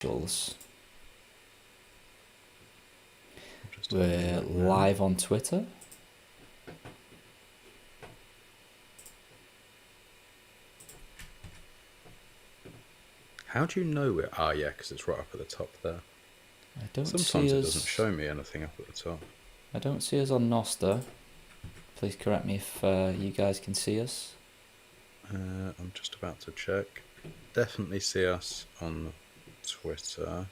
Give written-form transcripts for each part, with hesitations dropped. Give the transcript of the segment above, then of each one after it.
socials. Just We're having a look now. live on Twitter. How do you know it? Ah, yeah, because it's right up at the top there. I don't Sometimes see it us. doesn't show me anything up at the top. I don't see us on Noster. Please correct me if you guys can see us. I'm just about to check. Definitely see us on Twitter.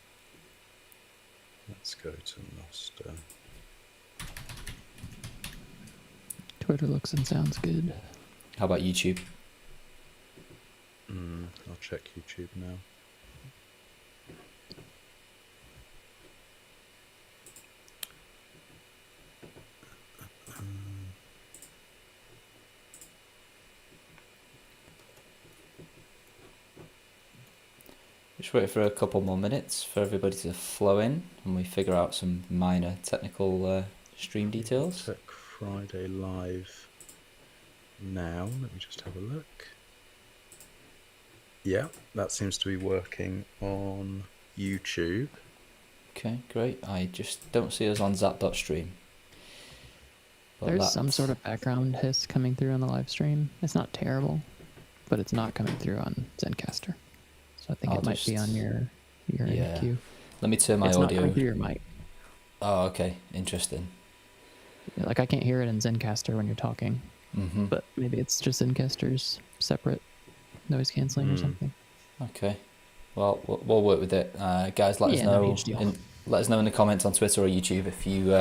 Let's go to Noster. Twitter looks and sounds good. How about YouTube? I'll check YouTube now. Just wait for a couple more minutes for everybody to flow in and we figure out some minor technical stream details. Tech Friday live now. Let me just have a look. Yeah, that seems to be working on YouTube. Okay, great. I just don't see us on zap.stream. There's some sort of background hiss coming through on the live stream. It's not terrible, but it's not coming through on Zencaster. So I think it might be on your NQ. Let me turn my it's audio. It's not coming through your mic. Oh, okay. Interesting. Like I can't hear it in Zencaster when you're talking, but maybe it's just Zencaster's separate noise cancelling or something. Okay. Well, we'll work with it, guys. Let us know. Let us know in the comments on Twitter or YouTube if you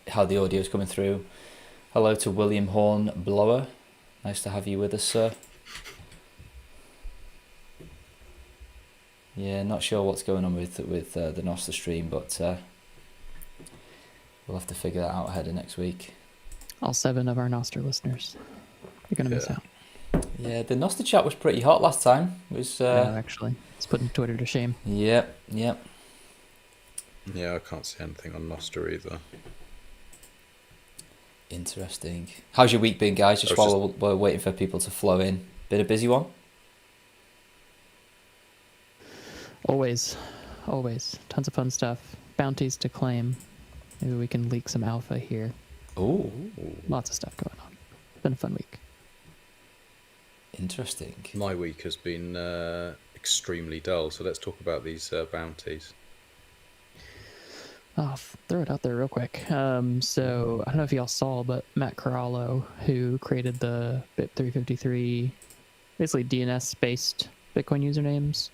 how the audio is coming through. Hello to William Horn Blower. Nice to have you with us, sir. Yeah, not sure what's going on with the Noster stream, but we'll have to figure that out ahead of next week. All 7 of our Noster listeners, you're gonna miss out. Yeah, the Noster chat was pretty hot last time. It was actually, it's putting Twitter to shame. Yep. Yeah, I can't see anything on Noster either. Interesting. How's your week been, guys? Just while we're waiting for people to flow in. Been a busy one? Always. Tons of fun stuff. Bounties to claim. Maybe we can leak some alpha here. Ooh. Lots of stuff going on. Been a fun week. Interesting. My week has been extremely dull, so let's talk about these bounties. I'll throw it out there real quick. So I don't know if y'all saw, but Matt Corallo, who created the BIP353, basically DNS-based Bitcoin usernames,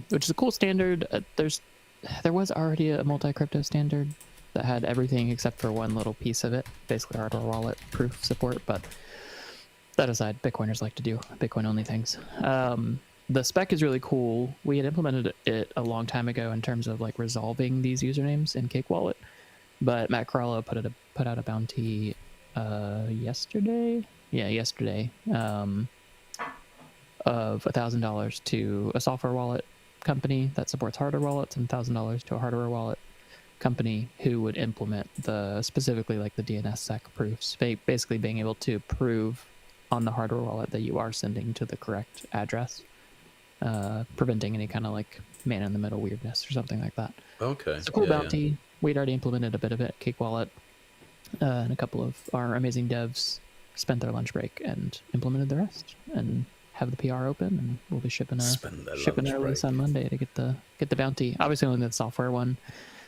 which is a cool standard. There was already a multi-crypto standard that had everything except for one little piece of it, basically hardware wallet proof support, but that aside, Bitcoiners like to do Bitcoin-only things. The spec is really cool. We had implemented it a long time ago in terms of like resolving these usernames in Cake Wallet, but Matt Corallo put out a bounty yesterday. Yeah, yesterday, of $1,000 to a software wallet company that supports hardware wallets, and $1,000 to a hardware wallet company who would implement specifically like the DNSSEC proofs, basically being able to prove on the hardware wallet that you are sending to the correct address, preventing any kind of like man-in-the-middle weirdness or something like that. Okay. It's a cool bounty. Yeah. We'd already implemented a bit of it at Cake Wallet, and a couple of our amazing devs spent their lunch break and implemented the rest, and have the PR open, and we'll be shipping a release on Monday to get the bounty. Obviously, only the software one.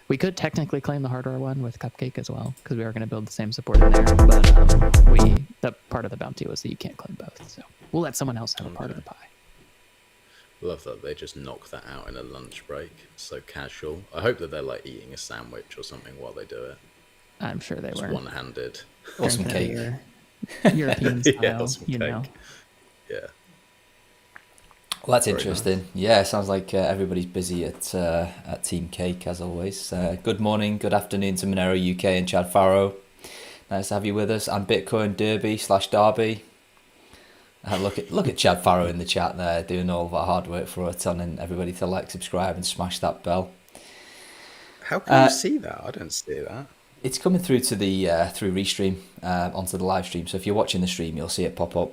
We could technically claim the hardware one with Cupcake as well, because we are going to build the same support in there. But the part of the bounty was that you can't claim both, so we'll let someone else have a part of the pie. Love that they just knock that out in a lunch break. So casual. I hope that they're like eating a sandwich or something while they do it. I'm sure they were. One-handed. Or some cake. European style, yeah, some cake. know. Yeah. Well, that's very interesting. Nice. Yeah, sounds like everybody's busy at Team Cake as always. Good morning, good afternoon to Monero UK and Chad Farrow. Nice to have you with us. And Bitcoin Derby/Derby. Look at Chad Farrow in the chat there, doing all that hard work for us, telling everybody to like, subscribe, and smash that bell. How can you see that? I don't see that. It's coming through to the through Restream onto the live stream. So if you're watching the stream, you'll see it pop up.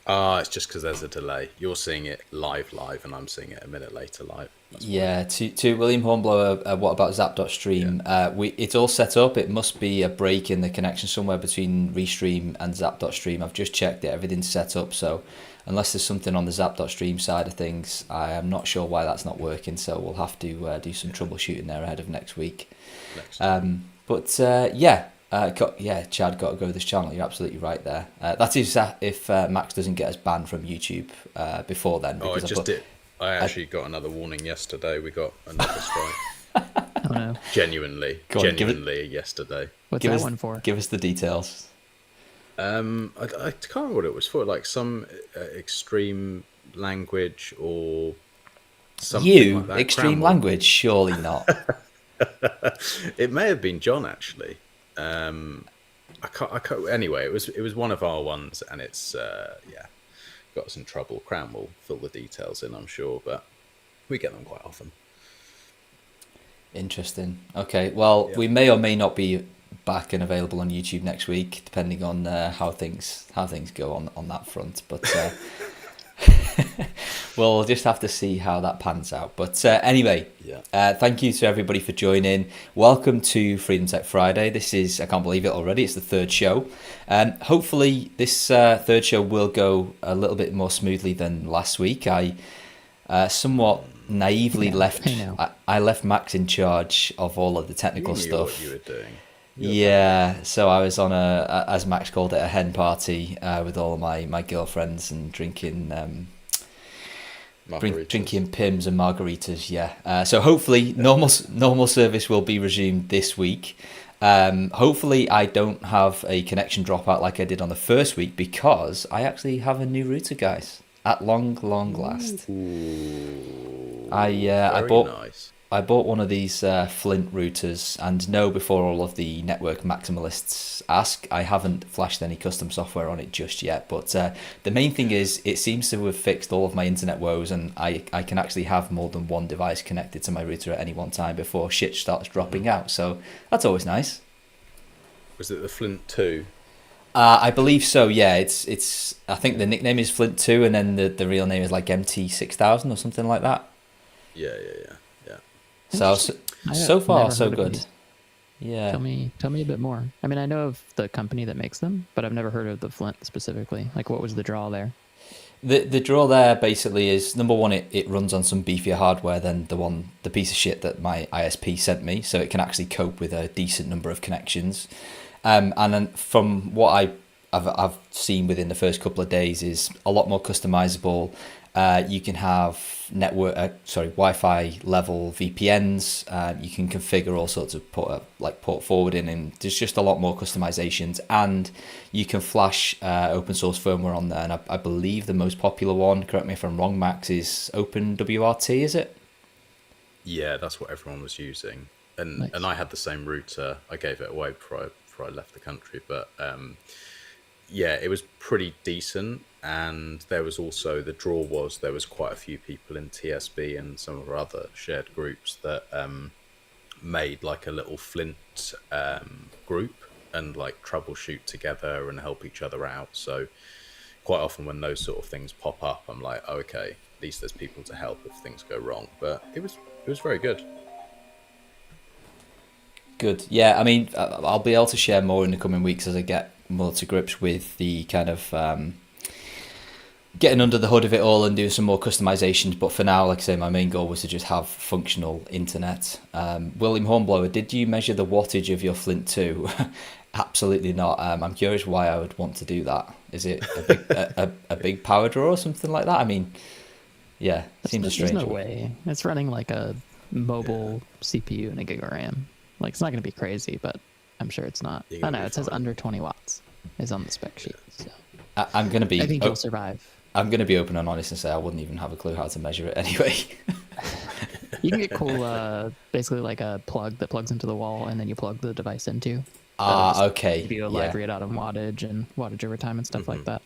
It's just because there's a delay. You're seeing it live, and I'm seeing it a minute later live. That's Yeah, to William Hornblower, what about Zap.stream? It's all set up. It must be a break in the connection somewhere between Restream and Zap.stream. I've just checked it. Everything's set up. So unless there's something on the Zap.stream side of things, I am not sure why that's not working. So we'll have to do some troubleshooting there ahead of next week. Chad got to go to this channel. You're absolutely right there. That is if Max doesn't get us banned from YouTube before then. Oh, I just did. I actually got another warning yesterday. We got another strike. Oh no. Genuinely yesterday. What's that one for? Give us the details. I can't remember what it was for. Like some extreme language or something like that. Extreme language? Surely not. It may have been John actually. I can't. Anyway, it was one of our ones, and it's got us in trouble. Crown will fill the details in, I'm sure, but we get them quite often. Interesting. Okay, well, we may or may not be back and available on YouTube next week, depending on how things go on that front. But we'll just have to see how that pans out. But anyway, thank you to everybody for joining. Welcome to Freedom Tech Friday. This is, I can't believe it already, it's the third show. Hopefully this third show will go a little bit more smoothly than last week. I somewhat naively left Max in charge of all of the technical stuff. What you were doing. So I was on as Max called it, a hen party with all my girlfriends and drinking Pims and margaritas. So hopefully normal service will be resumed this week. Hopefully I don't have a connection dropout like I did on the first week, because I actually have a new router, guys, at long last. Ooh, I bought one of these Flint routers, and no, before all of the network maximalists ask, I haven't flashed any custom software on it just yet. But the main thing is, it seems to have fixed all of my internet woes, and I can actually have more than one device connected to my router at any one time before shit starts dropping out. So that's always nice. Was it the Flint 2? I believe so. Yeah, it's. I think the nickname is Flint 2, and then the real name is like MT6000 or something like that. Yeah. So far so good. Yeah. Tell me a bit more. I mean, I know of the company that makes them, but I've never heard of the Flint specifically. Like, what was the draw there? The draw there basically is, number one, it runs on some beefier hardware than the piece of shit that my ISP sent me, so it can actually cope with a decent number of connections. And then from what I've seen within the first couple of days, is a lot more customizable. You can have Wi-Fi level VPNs. You can configure all sorts of port forwarding, and there's just a lot more customizations. And you can flash open source firmware on there. And I believe the most popular one, correct me if I'm wrong, Max, is OpenWRT, is it? Yeah, that's what everyone was using. And Nice. And I had the same router. I gave it away before I left the country, but it was pretty decent. And there was also, the draw was, there was quite a few people in TSB and some of our other shared groups that made like a little Flint group and like troubleshoot together and help each other out. So quite often when those sort of things pop up, I'm like, oh, okay, at least there's people to help if things go wrong. But it was very good. Good. Yeah, I mean, I'll be able to share more in the coming weeks as I get more to grips with the kind of getting under the hood of it all and doing some more customizations. But for now, like I say, my main goal was to just have functional internet. William Hornblower, did you measure the wattage of your Flint 2? Absolutely not. I'm curious why I would want to do that. Is it a big power draw or something like that? I mean, yeah, seems a strange There's no one. way. It's running like a mobile CPU and a gig of RAM. Like, it's not going to be crazy, but I'm sure it's not. You're Oh gonna no, be it says fine. under 20 watts is on the spec sheet. So I'm going to be... I think you'll survive. I'm going to be open and honest and say I wouldn't even have a clue how to measure it anyway. You can get cool, basically like a plug that plugs into the wall and then you plug the device into. Okay. Give you a live readout on wattage and wattage over time and stuff like that.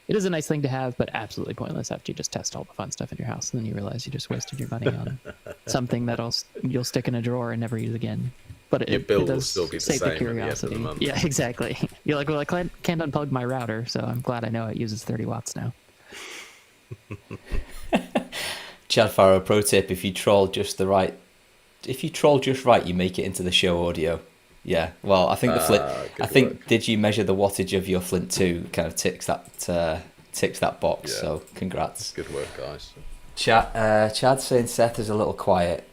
It is a nice thing to have, but absolutely pointless after you just test all the fun stuff in your house and then you realize you just wasted your money on something that you'll stick in a drawer and never use again. But Your it bill will does still be the sate same at the end of the curiosity. month. Yeah, exactly. You're like, well, can can't unplug my router, so I'm glad I know it uses 30 watts now. Chad Farrow, pro tip: if you troll just right, you make it into the show audio. Yeah. Well, I think the Flint. I think work. Did you measure the wattage of your Flint 2 kind of ticks that box. Yeah. So congrats. Good work, guys. Chad's saying Seth is a little quiet.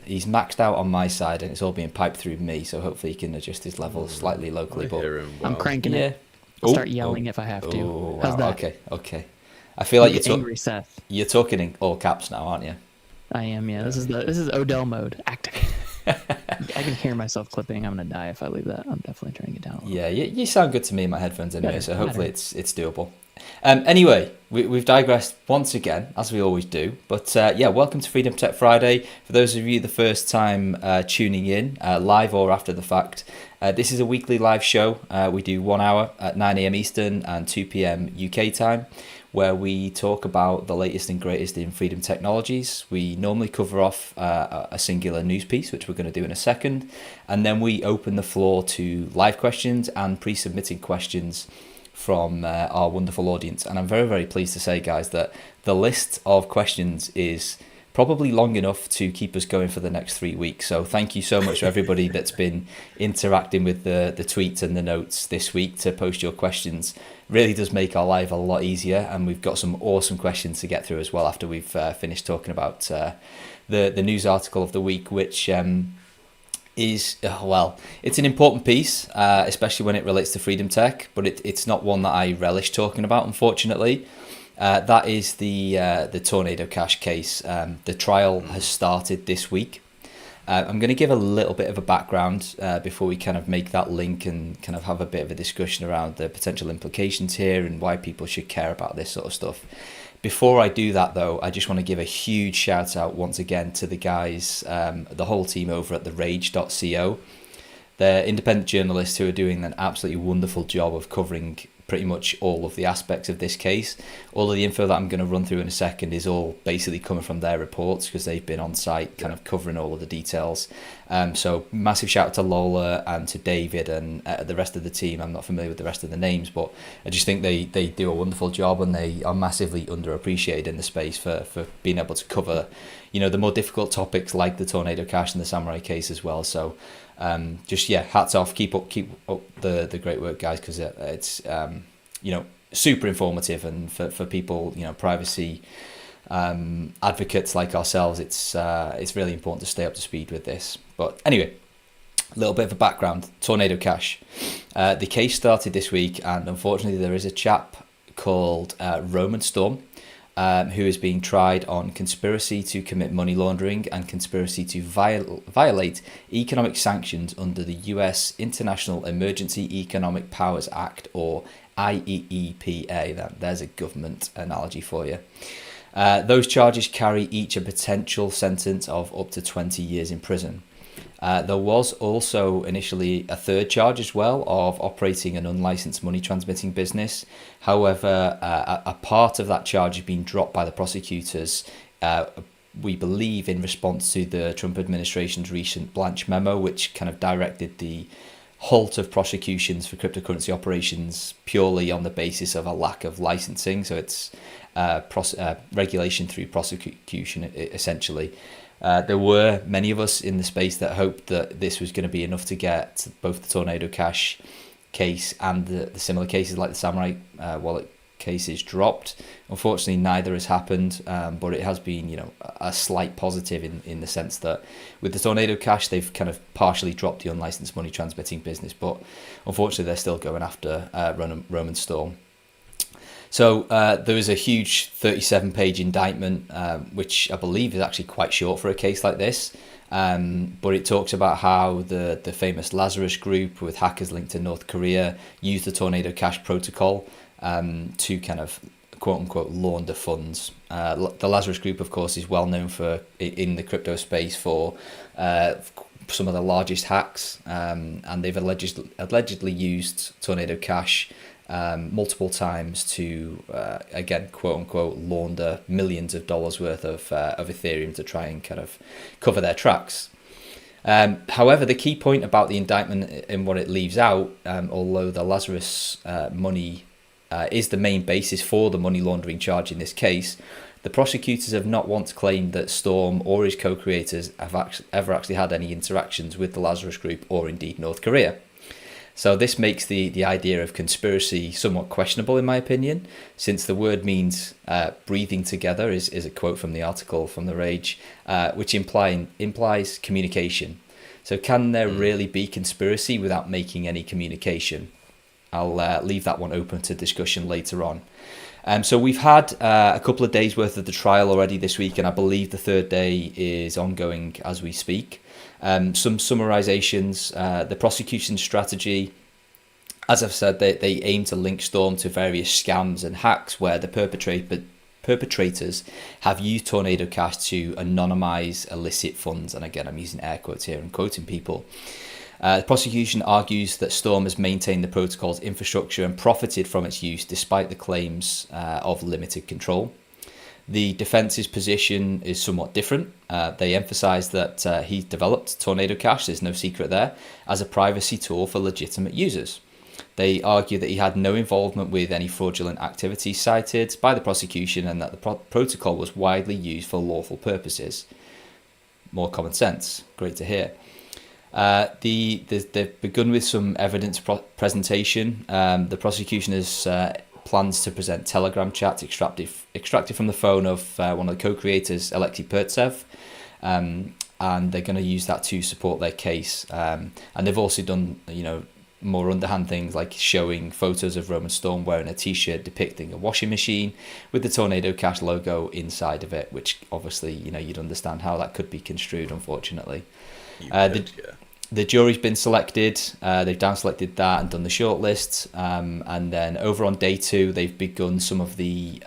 He's maxed out on my side, and it's all being piped through me. So hopefully he can adjust his levels slightly locally. I But hear him well. I'm cranking it. I'll start yelling if I have to. Oh, How's wow. that? Okay. I feel like angry Seth. you're talking in all caps now, aren't you? I am. Yeah. This is Odell mode. Activate. I can hear myself clipping. I'm gonna die if I leave that. I'm definitely turning it down. Yeah, you sound good to me in my headphones anyway, Better, so hopefully better. it's doable. Anyway, we've digressed once again, as we always do. But yeah, welcome to Freedom Tech Friday. For those of you the first time tuning in, live or after the fact, this is a weekly live show. We do 1 hour at 9 a.m. Eastern and 2 p.m. UK time, where we talk about the latest and greatest in freedom technologies. We normally cover off a singular news piece, which we're going to do in a second, and then we open the floor to live questions and pre-submitted questions from our wonderful audience. And I'm very, very pleased to say, guys, that the list of questions is probably long enough to keep us going for the next 3 weeks. So thank you so much to everybody that's been interacting with the tweets and the notes this week to post your questions. Really does make our life a lot easier, and we've got some awesome questions to get through as well after we've finished talking about the news article of the week, which is, well, it's an important piece, especially when it relates to freedom tech, but it's not one that I relish talking about, unfortunately. That is the Tornado Cash case. The trial has started this week. I'm going to give a little bit of a background before we kind of make that link and kind of have a bit of a discussion around the potential implications here and why people should care about this sort of stuff. Before I do that, though, I just want to give a huge shout out once again to the guys, the whole team over at therage.co. They're independent journalists who are doing an absolutely wonderful job of covering pretty much all of the aspects of this case. All of the info that I'm going to run through in a second is all basically coming from their reports because they've been on site kind of covering all of the details. So massive shout out to Lola and to David and the rest of the team. I'm not familiar with the rest of the names, but I just think they do a wonderful job, and they are massively underappreciated in the space for being able to cover, the more difficult topics like the Tornado Cash and the Samurai case as well. So hats off, keep up the great work, guys, because it's super informative, and for people, privacy advocates like ourselves, it's really important to stay up to speed with this. But anyway, a little bit of a background. Tornado Cash, the case started this week, and unfortunately there is a chap called Roman Storm, who is being tried on conspiracy to commit money laundering and conspiracy to violate economic sanctions under the US International Emergency Economic Powers Act, or IEEPA. There's a government analogy for you. Those charges carry each a potential sentence of up to 20 years in prison. There was also initially a third charge as well of operating an unlicensed money transmitting business. However, a part of that charge has been dropped by the prosecutors, we believe in response to the Trump administration's recent Blanche memo, which kind of directed the halt of prosecutions for cryptocurrency operations purely on the basis of a lack of licensing. So it's regulation through prosecution, essentially. There were many of us in the space that hoped that this was going to be enough to get both the Tornado Cash case and the similar cases like the Samurai wallet cases dropped. Unfortunately, neither has happened, but it has been, a slight positive in the sense that with the Tornado Cash, they've kind of partially dropped the unlicensed money transmitting business, but unfortunately, they're still going after Roman Storm. So there was a huge 37-page indictment, which I believe is actually quite short for a case like this. But it talks about how the famous Lazarus Group, with hackers linked to North Korea, used the Tornado Cash protocol to kind of quote-unquote launder funds. The Lazarus Group, of course, is well known for in the crypto space for some of the largest hacks, and they've allegedly used Tornado Cash multiple times to again quote unquote launder millions of dollars worth of Ethereum to try and kind of cover their tracks. However, the key point about the indictment and what it leaves out, although the Lazarus money is the main basis for the money laundering charge in this case, the prosecutors have not once claimed that Storm or his co-creators have ever actually had any interactions with the Lazarus Group or indeed North Korea. So this makes the idea of conspiracy somewhat questionable, in my opinion, since the word means breathing together is a quote from the article from The Rage, which implies communication. So can there really be conspiracy without making any communication? I'll leave that one open to discussion later on. So we've had a couple of days worth of the trial already this week, and I believe the third day is ongoing as we speak. Some summarizations, the prosecution strategy, as I've said, they aim to link Storm to various scams and hacks where the perpetrators have used Tornado Cash to anonymize illicit funds. And again, I'm using air quotes here and quoting people. The prosecution argues that Storm has maintained the protocol's infrastructure and profited from its use despite the claims of limited control. The defence's position is somewhat different. They emphasize that he developed Tornado Cash, there's no secret there, as a privacy tool for legitimate users. They argue that he had no involvement with any fraudulent activities cited by the prosecution and that the protocol was widely used for lawful purposes. More common sense. Great to hear. They've begun with some evidence presentation. The prosecution has plans to present Telegram chats extracted from the phone of one of the co-creators, Alexei Pertsev, and they're going to use that to support their case. And they've also done, more underhand things like showing photos of Roman Storm wearing a t-shirt depicting a washing machine with the Tornado Cash logo inside of it, which obviously, you'd understand how that could be construed, unfortunately. The jury's been selected. They've down selected that and done the shortlist. And then over on day 2, they've begun some of the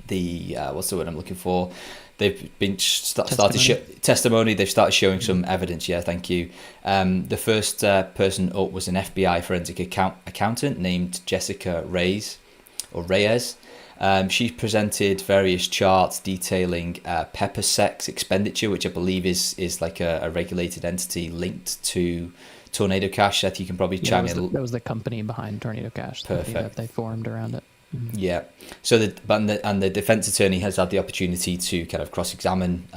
what's the word I'm looking for? They've been testimony. They've started showing some evidence. Yeah, thank you. The first person up was an FBI forensic accountant named Jessica Reyes. She presented various charts detailing PepperSec's expenditure, which I believe is like a regulated entity linked to Tornado Cash. Seth, you can probably chime in. That was the company behind Tornado Cash. Perfect. That they formed around it. Mm-hmm. Yeah. So the defense attorney has had the opportunity to kind of cross-examine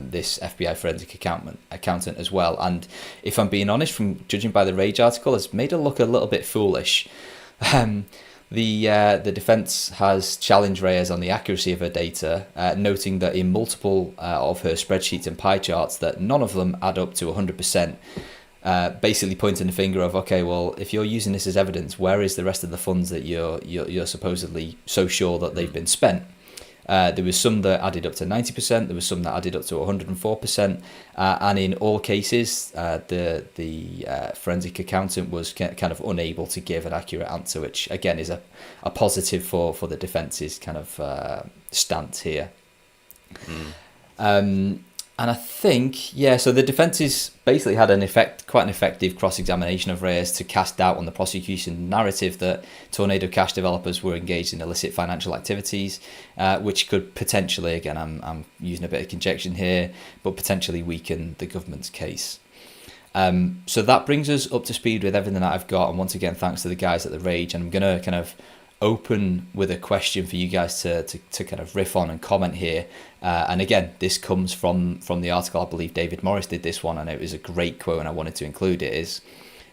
this FBI forensic accountant as well. And if I'm being honest, from judging by the Rage article, has made her look a little bit foolish. The defense has challenged Reyes on the accuracy of her data, noting that in multiple of her spreadsheets and pie charts that none of them add up to 100%. Basically pointing the finger of, okay, well, if you're using this as evidence, where is the rest of the funds that you're supposedly so sure that they've been spent? There was some that added up to 90%. There was some that added up to 104%. And in all cases, the forensic accountant was kind of unable to give an accurate answer, which again is a positive for the defence's kind of stance here. And I think, so the defense has basically had quite an effective cross-examination of Reyes to cast doubt on the prosecution narrative that Tornado Cash developers were engaged in illicit financial activities, which could potentially, again, I'm using a bit of conjecture here, but potentially weaken the government's case. So that brings us up to speed with everything that I've got. And once again, thanks to the guys at The Rage. And I'm going to kind of open with a question for you guys to kind of riff on and comment here. And again, this comes from the article. I believe David Morris did this one, and it was a great quote, and I wanted to include it. Is,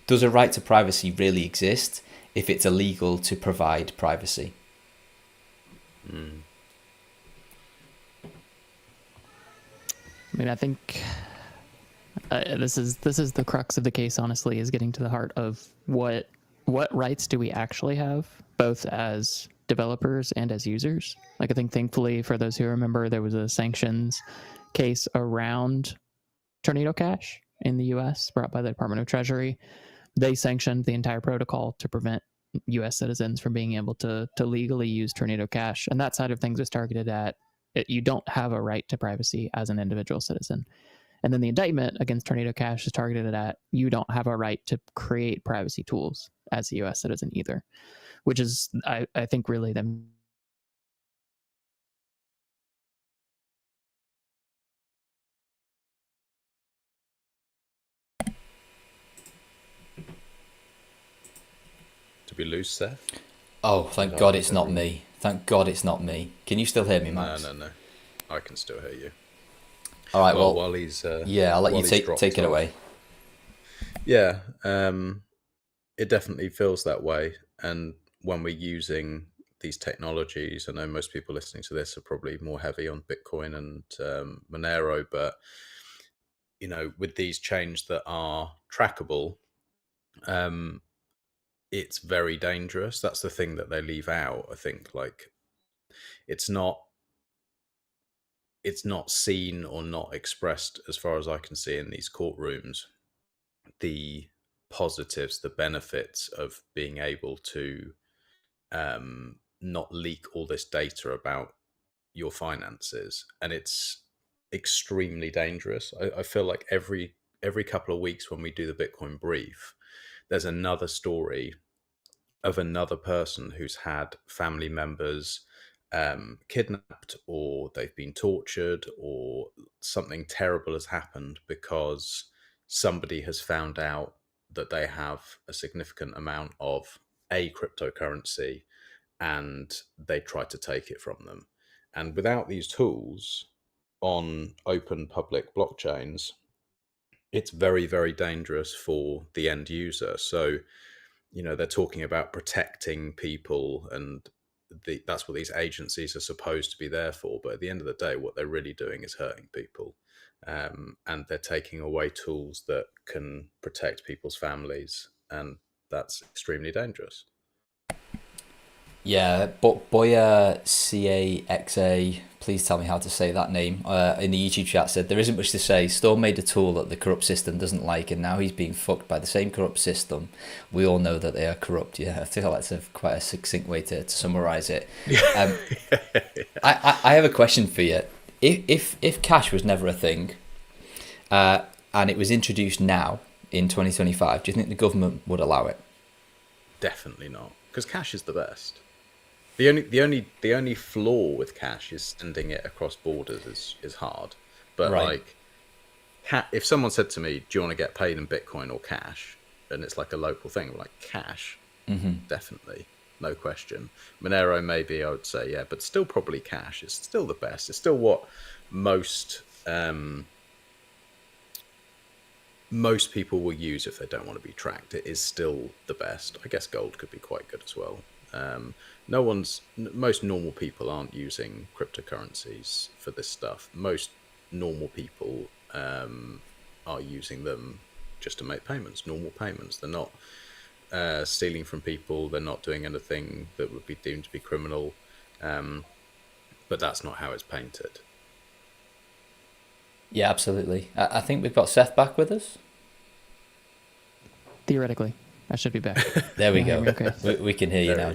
does a right to privacy really exist if it's illegal to provide privacy? I mean, I think this is the crux of the case, honestly, is getting to the heart of what rights do we actually have, both as developers and as users. Like, I think thankfully, for those who remember, there was a sanctions case around Tornado Cash in the US brought by the Department of Treasury. They sanctioned the entire protocol to prevent US citizens from being able to legally use Tornado Cash. And that side of things was targeted at you don't have a right to privacy as an individual citizen. And then the indictment against Tornado Cash is targeted at you don't have a right to create privacy tools as a US citizen either, which is, I think, really them Did we lose Seth? Oh, thank God it's not me. Thank God it's not me. Can you still hear me, Max? No. I can still hear you. All right. Well, while he's yeah, I'll let you take it away. Yeah, it definitely feels that way. And when we're using these technologies, I know most people listening to this are probably more heavy on Bitcoin and Monero, but with these chains that are trackable, it's very dangerous. That's the thing that they leave out. I think it's not seen or not expressed, as far as I can see, in these courtrooms, the positives, the benefits of being able to not leak all this data about your finances. And it's extremely dangerous. I feel like every couple of weeks when we do the Bitcoin brief, there's another story of another person who's had family members kidnapped, or they've been tortured, or something terrible has happened because somebody has found out that they have a significant amount of a cryptocurrency and they try to take it from them. And without these tools on open public blockchains, it's very, very dangerous for the end user. So they're talking about protecting people, and that's what these agencies are supposed to be there for. But at the end of the day, what they're really doing is hurting people, and they're taking away tools that can protect people's families, and that's extremely dangerous. Yeah, but Boya CAXA, please tell me how to say that name, in the YouTube chat said, there isn't much to say. Storm made a tool that the corrupt system doesn't like, and now he's being fucked by the same corrupt system. We all know that they are corrupt. Yeah, I feel that's quite a succinct way to summarize it. I have a question for you. If cash was never a thing, and it was introduced now in 2025, do you think the government would allow it? Definitely not, because cash is the best. The only flaw with cash is sending it across borders is hard. But right. If someone said to me, "Do you want to get paid in Bitcoin or cash?" and it's like a local thing, I'm like, cash, definitely, no question. Monero, maybe I would say, yeah, but still probably cash. It's still the best. It's still what most people will use if they don't want to be tracked. It is still the best. I guess gold could be quite good as well. Most normal people aren't using cryptocurrencies for this stuff. Most normal people are using them just to make payments, normal payments. They're not stealing from people. They're not doing anything that would be deemed to be criminal. But that's not how it's painted. Yeah, absolutely. I think we've got Seth back with us. Theoretically, I should be back. There we go. Okay. We can hear you now.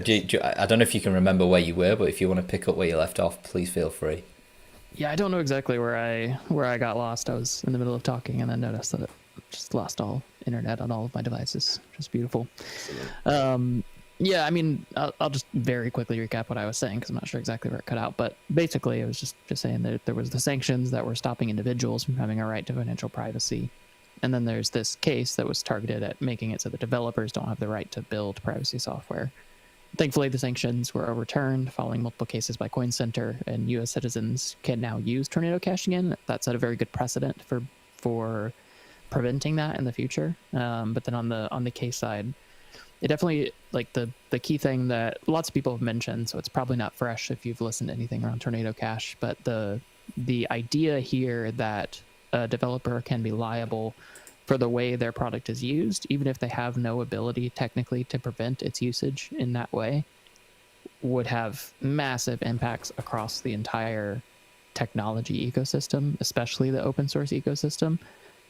I don't know if you can remember where you were, but if you want to pick up where you left off, please feel free. Yeah, I don't know exactly where I got lost. I was in the middle of talking and then noticed that it just lost all internet on all of my devices, which is beautiful. Yeah, I mean, I'll just very quickly recap what I was saying because I'm not sure exactly where it cut out. But basically, I was just saying that there was the sanctions that were stopping individuals from having a right to financial privacy. And then there's this case that was targeted at making it so that developers don't have the right to build privacy software. Thankfully, the sanctions were overturned following multiple cases by Coin Center, and U.S. citizens can now use Tornado Cash again. That set a very good precedent for preventing that in the future. But then on the case side, it definitely, like, the key thing that lots of people have mentioned, so it's probably not fresh if you've listened to anything around Tornado Cash, but the idea here that a developer can be liable for the way their product is used, even if they have no ability technically to prevent its usage in that way, would have massive impacts across the entire technology ecosystem, especially the open source ecosystem,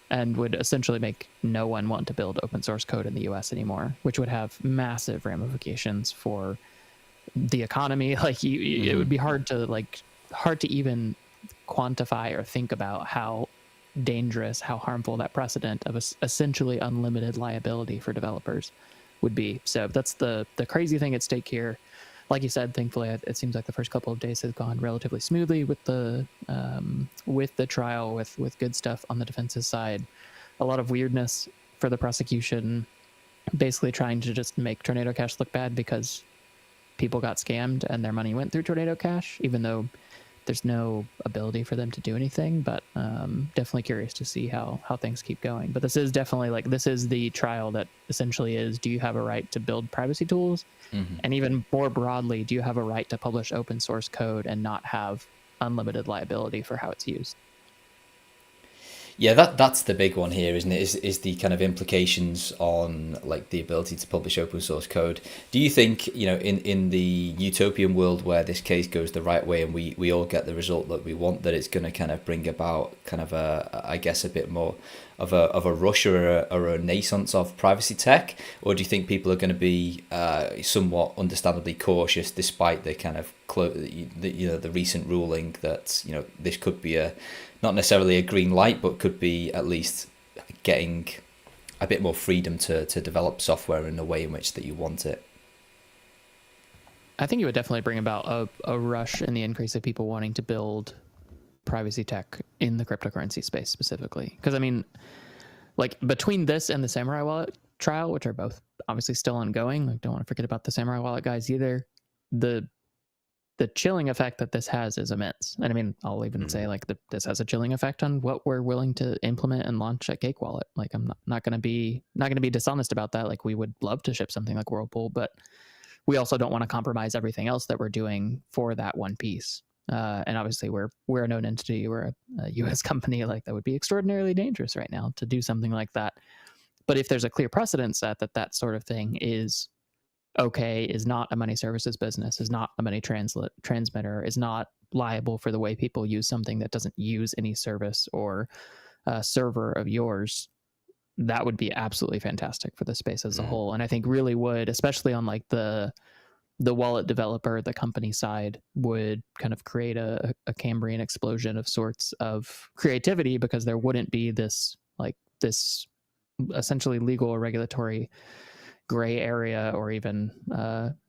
and would essentially make no one want to build open source code in the US anymore, which would have massive ramifications for the economy. Like, it would be hard to even quantify or think about how dangerous, how harmful that precedent of essentially unlimited liability for developers would be. So that's the crazy thing at stake here. Like you said, thankfully, it seems like the first couple of days has gone relatively smoothly with the trial, with good stuff on the defense's side. A lot of weirdness for the prosecution. basically trying to just make Tornado Cash look bad because people got scammed and their money went through Tornado Cash, even though there's no ability for them to do anything. But definitely curious to see how things keep going. But this is definitely like, this is the trial that essentially is, do you have a right to build privacy tools? And even more broadly, do you have a right to publish open source code and not have unlimited liability for how it's used? Yeah, that's the big one here, isn't it? Is the kind of implications on like the ability to publish open source code. Do you think, you know, in the utopian world where this case goes the right way and we all get the result that we want, that it's going to kind of bring about kind of I guess a bit more of a rush or a renaissance of privacy tech, or do you think people are going to be somewhat understandably cautious despite the kind of the recent ruling that, you know, this could be not necessarily a green light, but could be at least getting a bit more freedom to develop software in the way in which that you want it? I think it would definitely bring about a rush in the increase of people wanting to build privacy tech in the cryptocurrency space specifically. Because I mean, like between this and the Samurai Wallet trial, which are both obviously still ongoing, like don't want to forget about the Samurai Wallet guys either, the chilling effect that this has is immense. And I mean, I'll even say like this has a chilling effect on what we're willing to implement and launch at Cake Wallet. Like I'm not going to be dishonest about that. Like we would love to ship something like Whirlpool, but we also don't want to compromise everything else that we're doing for that one piece. And obviously we're a known entity. We're a US company. Like that would be extraordinarily dangerous right now to do something like that. But if there's a clear precedent set that sort of thing is okay, is not a money services business, is not a money transmitter, is not liable for the way people use something that doesn't use any service or server of yours, that would be absolutely fantastic for the space as a whole. And I think really would, especially on like the wallet developer, the company side, would kind of create a Cambrian explosion of sorts of creativity, because there wouldn't be this essentially legal or regulatory gray area, or even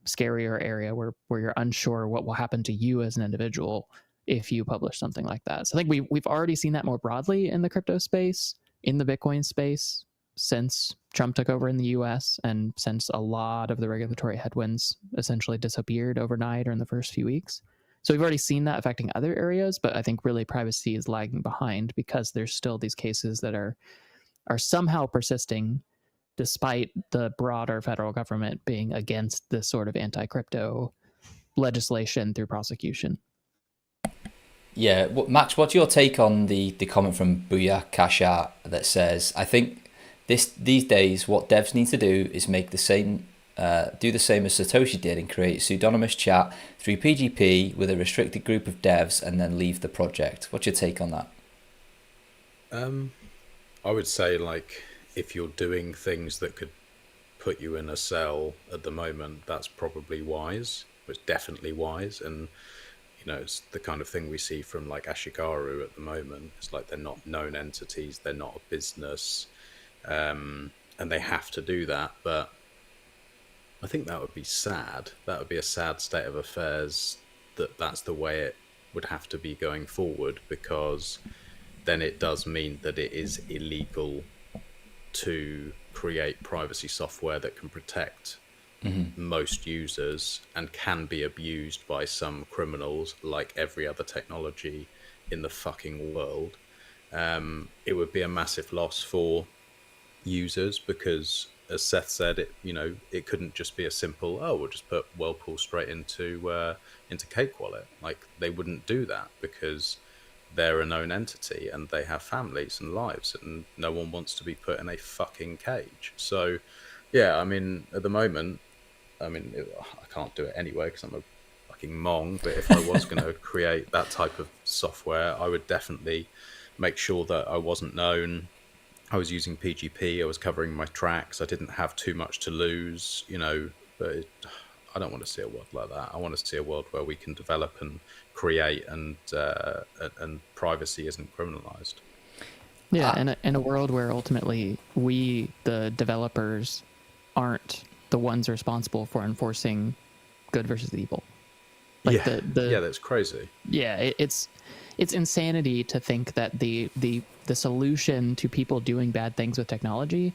scarier area where you're unsure what will happen to you as an individual if you publish something like that. So I think we've already seen that more broadly in the crypto space, in the Bitcoin space, since Trump took over in the US, and since a lot of the regulatory headwinds essentially disappeared overnight or in the first few weeks. So we've already seen that affecting other areas, but I think really privacy is lagging behind because there's still these cases that are somehow persisting despite the broader federal government being against this sort of anti-crypto legislation through prosecution. Yeah, Max, what's your take on the comment from Booyah Kashat that says, I think these days what devs need to do is make the same, do the same as Satoshi did and create pseudonymous chat through PGP with a restricted group of devs and then leave the project. What's your take on that? I would say, like, if you're doing things that could put you in a cell at the moment, that's probably wise. It's definitely wise. And, you know, it's the kind of thing we see from like Ashigaru at the moment. It's like they're not known entities, they're not a business, and they have to do that. But I think that would be sad. That would be a sad state of affairs, that's the way it would have to be going forward, because then it does mean that it is illegal to create privacy software that can protect most users and can be abused by some criminals like every other technology in the fucking world. It would be a massive loss for users because, as Seth said, it couldn't just be a simple, we'll just put Whirlpool straight into Cake Wallet. Like, they wouldn't do that because they're a known entity and they have families and lives, and no one wants to be put in a fucking cage. So, yeah, I mean, at the moment, I can't do it anyway because I'm a fucking mong, but if I was going to create that type of software, I would definitely make sure that I wasn't known. I was using PGP, I was covering my tracks, I didn't have too much to lose, but I don't want to see a world like that. I want to see a world where we can develop and create, and privacy isn't criminalized. Yeah, in a world where ultimately we, the developers, aren't the ones responsible for enforcing good versus evil. Like that's crazy. Yeah, it's insanity to think that the solution to people doing bad things with technology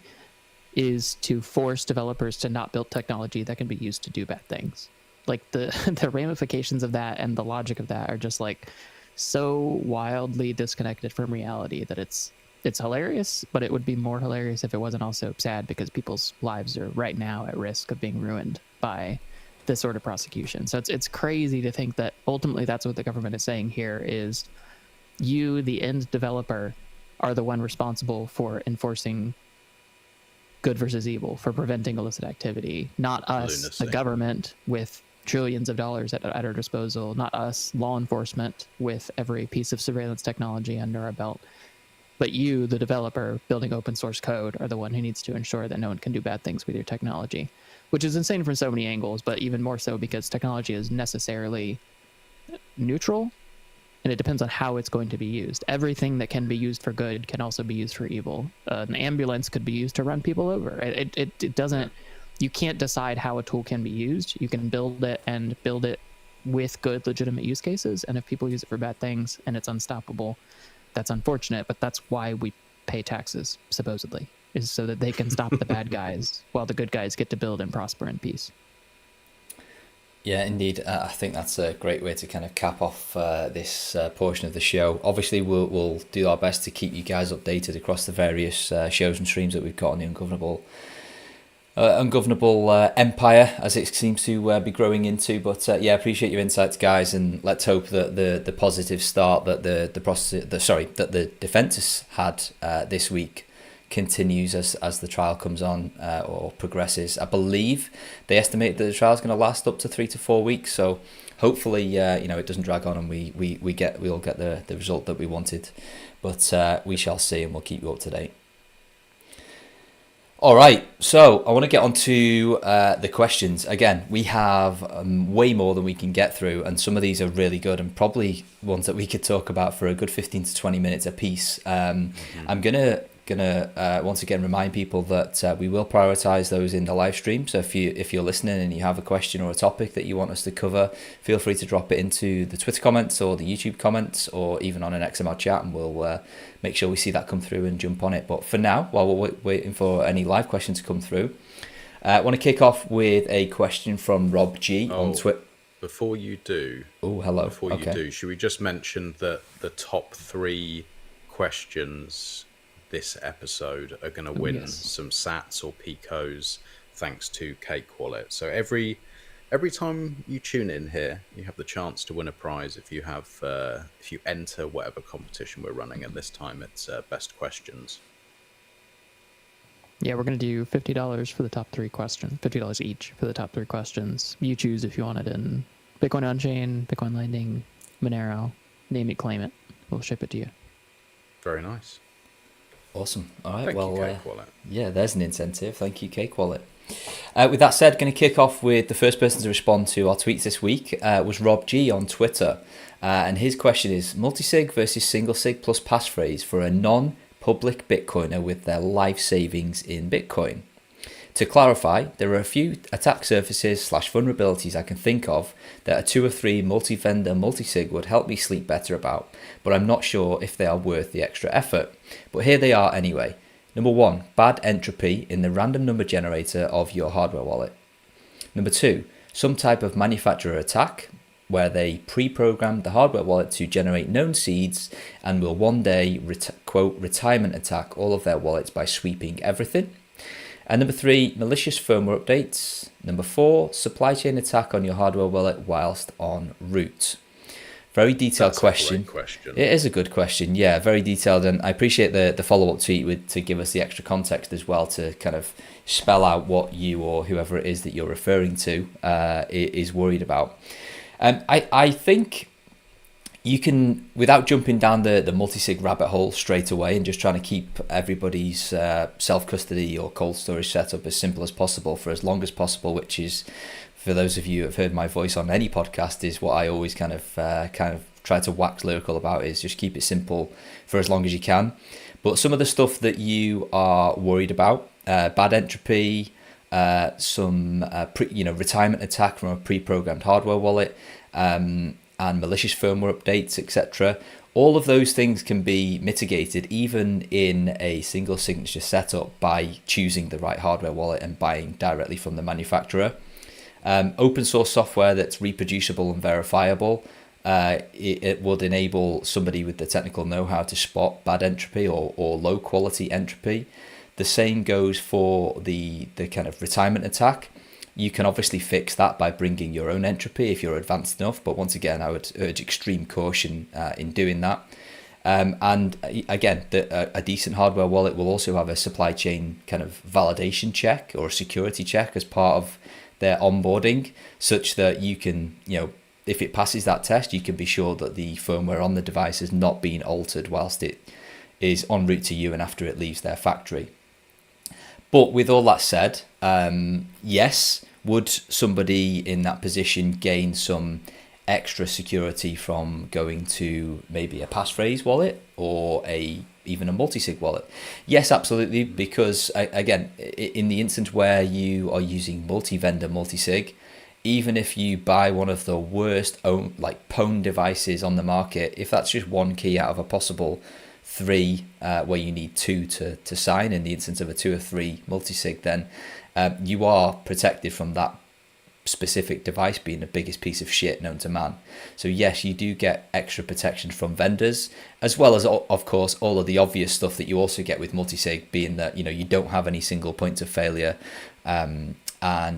is to force developers to not build technology that can be used to do bad things. Like the the ramifications of that and the logic of that are just like so wildly disconnected from reality that it's hilarious, but it would be more hilarious if it wasn't also sad, because people's lives are right now at risk of being ruined by this sort of prosecution. So it's crazy to think that ultimately that's what the government is saying here is you, the end developer, are the one responsible for enforcing good versus evil, for preventing illicit activity, not us, Lunacy. the government, with trillions of dollars at our disposal, not us, law enforcement, with every piece of surveillance technology under our belt. But you, the developer building open source code, are the one who needs to ensure that no one can do bad things with your technology, which is insane from so many angles, but even more so because technology is necessarily neutral, and it depends on how it's going to be used. Everything that can be used for good can also be used for evil. An ambulance could be used to run people over. It doesn't. You can't decide how a tool can be used. You can build it and build it with good, legitimate use cases. And if people use it for bad things and it's unstoppable, that's unfortunate. But that's why we pay taxes, supposedly, is so that they can stop the bad guys while the good guys get to build and prosper in peace. Yeah, indeed. I think that's a great way to kind of cap off this portion of the show. Obviously, we'll do our best to keep you guys updated across the various shows and streams that we've got on the ungovernable empire, as it seems to be growing into. But yeah, appreciate your insights, guys, and let's hope that the positive start that that the defence has had this week continues as the trial comes on or progresses. I believe they estimate that the trial is going to last up to 3 to 4 weeks, so hopefully it doesn't drag on and we'll get the result that we wanted, but we shall see, and we'll keep you up to date. All right, so I want to get on to the questions. Again, we have way more than we can get through, and some of these are really good and probably ones that we could talk about for a good 15 to 20 minutes a piece. I'm gonna once again remind people that we will prioritize those in the live stream. So if you're listening and you have a question or a topic that you want us to cover, feel free to drop it into the Twitter comments or the YouTube comments or even on an XML chat, and we'll make sure we see that come through and jump on it. But for now, while we're waiting for any live questions to come through, I want to kick off with a question from Rob G on Twitter. Before you do, should we just mention that the top 3 questions this episode are going to win some sats or picos thanks to Cake Wallet. So every time you tune in here, you have the chance to win a prize if you enter whatever competition we're running, and this time it's best questions. Yeah, we're going to do $50 for the top 3 questions, $50 each for the top 3 questions. You choose if you want it in Bitcoin on-chain, Bitcoin Lightning, Monero, name it, claim it. We'll ship it to you. Very nice. Awesome. All right. Thank you, Cake Wallet. Yeah, there's an incentive. Thank you, Cake Wallet. With that said, going to kick off with the first person to respond to our tweets this week was Rob G on Twitter. And his question is, multi-sig versus single-sig plus passphrase for a non-public Bitcoiner with their life savings in Bitcoin. To clarify, there are a few attack surfaces / vulnerabilities I can think of that a 2 or 3 multi-vendor multi-sig would help me sleep better about, but I'm not sure if they are worth the extra effort. But here they are anyway. Number 1, bad entropy in the random number generator of your hardware wallet. Number 2, some type of manufacturer attack where they pre-programmed the hardware wallet to generate known seeds and will one day, quote, retirement attack all of their wallets by sweeping everything. And number 3, malicious firmware updates. Number 4, supply chain attack on your hardware wallet whilst en route. Very detailed question. That's a great question. It is a good question, yeah, very detailed, and I appreciate the follow-up tweet to give us the extra context as well, to kind of spell out what you or whoever it is that you're referring to is worried about. I think you can, without jumping down the multi-sig rabbit hole straight away and just trying to keep everybody's self-custody or cold storage setup as simple as possible for as long as possible, which is, for those of you who have heard my voice on any podcast, is what I always kind of try to wax lyrical about, is just keep it simple for as long as you can. But some of the stuff that you are worried about, bad entropy, some retirement attack from a pre-programmed hardware wallet, and malicious firmware updates, etc. All of those things can be mitigated even in a single signature setup by choosing the right hardware wallet and buying directly from the manufacturer. Open source software that's reproducible and verifiable, it would enable somebody with the technical know-how to spot bad entropy or low quality entropy. The same goes for the kind of retirement attack. You can obviously fix that by bringing your own entropy if you're advanced enough, but once again, I would urge extreme caution in doing that. And again, a decent hardware wallet will also have a supply chain kind of validation check or a security check as part of their onboarding, such that you can, if it passes that test, you can be sure that the firmware on the device has not been altered whilst it is en route to you and after it leaves their factory. But with all that said, yes, would somebody in that position gain some extra security from going to maybe a passphrase wallet or even a multi-sig wallet? Yes, absolutely, because again, in the instance where you are using multi-vendor multi-sig, even if you buy one of the worst pwn devices on the market, if that's just one key out of a possible 3 where you need 2 to sign in the instance of a 2 or 3 multi-sig, then you are protected from that specific device being the biggest piece of shit known to man. So yes, you do get extra protection from vendors, as well as of course all of the obvious stuff that you also get with multi-sig, being that you don't have any single points of failure, and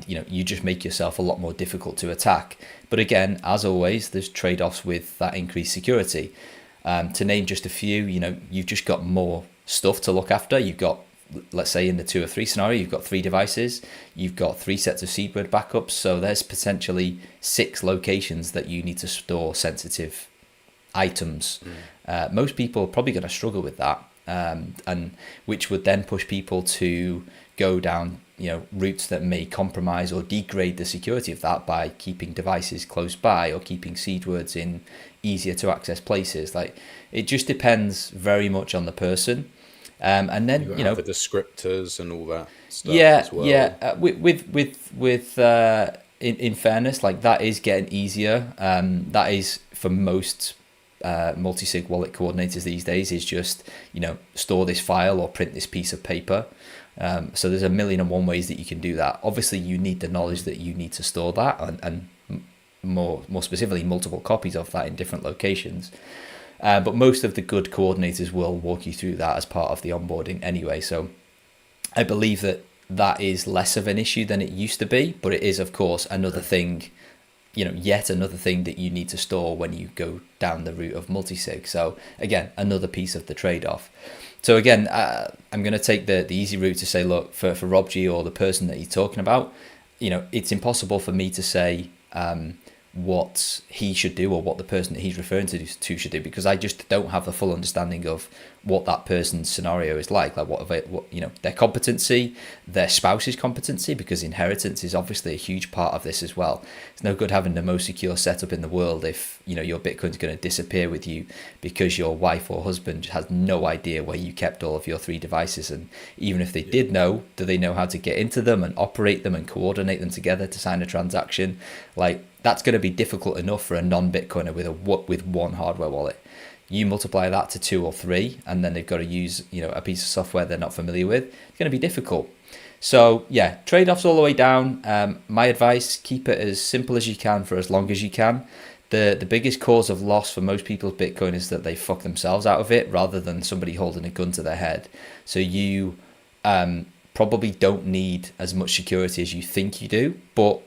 you just make yourself a lot more difficult to attack. But again, as always, there's trade-offs with that increased security. To name just a few, you've just got more stuff to look after. You've got, let's say in the 2 or 3 scenario, you've got 3 devices, you've got 3 sets of seed word backups, so there's potentially 6 locations that you need to store sensitive items. Most people are probably going to struggle with that, and which would then push people to go down routes that may compromise or degrade the security of that by keeping devices close by or keeping seed words in easier to access places. Like, it just depends very much on the person. And then the descriptors and all that stuff as well. In fairness, like, that is getting easier. That is for most multi-sig wallet coordinators these days, is just store this file or print this piece of paper. So there's a million and one ways that you can do that. Obviously, you need the knowledge that you need to store that, and more specifically, multiple copies of that in different locations. But most of the good coordinators will walk you through that as part of the onboarding anyway. So I believe that is less of an issue than it used to be, but it is, of course, another thing, yet another thing that you need to store when you go down the route of multi-sig. So again, another piece of the trade-off. So again, I'm going to take the easy route to say, look, for Rob G or the person that he's talking about, it's impossible for me to say what he should do or what the person that he's referring to should do, because I just don't have the full understanding of what that person's scenario is like what their competency, their spouse's competency, because inheritance is obviously a huge part of this as well. It's no good having the most secure setup in the world if your Bitcoin's going to disappear with you because your wife or husband has no idea where you kept all of your 3 devices, and even if they did know, do they know how to get into them and operate them and coordinate them together to sign a transaction? Like, that's going to be difficult enough for a non-Bitcoiner with one hardware wallet. You multiply that to 2 or 3, and then they've got to use a piece of software they're not familiar with. It's going to be difficult. So yeah, trade-offs all the way down. My advice: keep it as simple as you can for as long as you can. The biggest cause of loss for most people's Bitcoin is that they fuck themselves out of it rather than somebody holding a gun to their head. So you probably don't need as much security as you think you do, but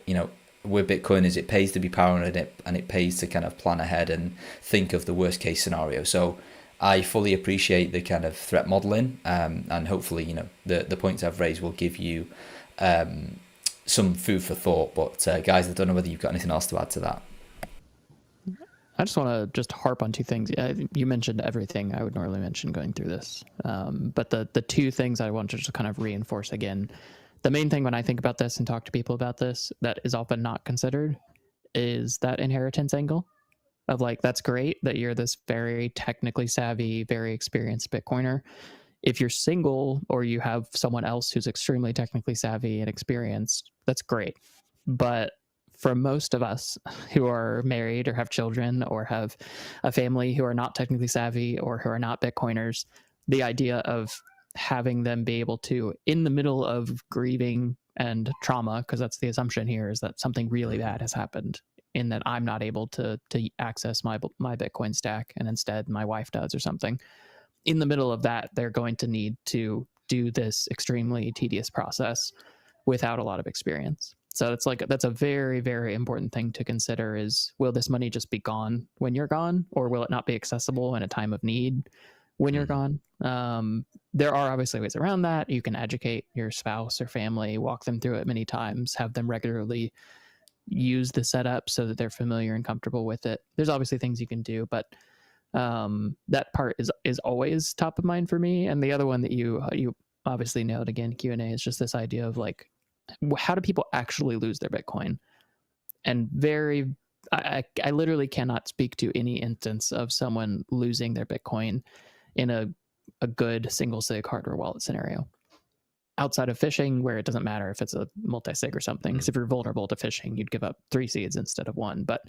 with Bitcoiners, it pays to be paranoid, and it pays to kind of plan ahead and think of the worst case scenario. So I fully appreciate the kind of threat modeling, and hopefully the points I've raised will give you some food for thought. But guys, I don't know whether you've got anything else to add to that. I just want to just harp on 2 things. You mentioned everything I would normally mention going through this, but the 2 things I want to just kind of reinforce again. The main thing when I think about this and talk to people about this that is often not considered is that inheritance angle of, like, that's great that you're this very technically savvy, very experienced Bitcoiner. If you're single or you have someone else who's extremely technically savvy and experienced, that's great. But for most of us who are married or have children or have a family who are not technically savvy or who are not Bitcoiners, the idea of having them be able to, in the middle of grieving and trauma, because that's the assumption here, is that something really bad has happened, in that I'm not able to access my Bitcoin stack, and instead my wife does or something. In the middle of that, they're going to need to do this extremely tedious process without a lot of experience. So it's like, that's a very, very important thing to consider is, will this money just be gone when you're gone, or will it not be accessible in a time of need when you're gone? There are obviously ways around that. You can educate your spouse or family, walk them through it many times, have them regularly use the setup so that they're familiar and comfortable with it. There's obviously things you can do, but that part is always top of mind for me. And the other one that you obviously nailed again, Q&A, is just this idea of like, how do people actually lose their Bitcoin? And I literally cannot speak to any instance of someone losing their Bitcoin in a good single sig hardware wallet scenario. Outside of phishing, where it doesn't matter if it's a multi-sig or something, because if you're vulnerable to phishing, you'd give up 3 seeds instead of 1. But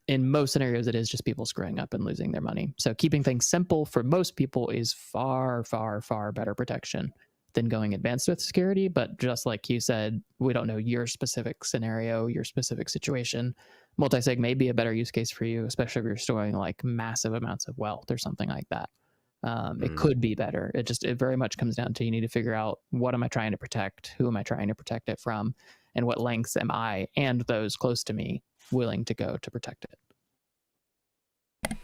in most scenarios, it is just people screwing up and losing their money. So keeping things simple for most people is far, far, far better protection than going advanced with security. But just like you said, we don't know your specific scenario, your specific situation. Multi-sig may be a better use case for you, especially if you're storing like massive amounts of wealth or something like that. It could be better. It very much comes down to, you need to figure out, what am I trying to protect? Who am I trying to protect it from? And what lengths am I and those close to me willing to go to protect it?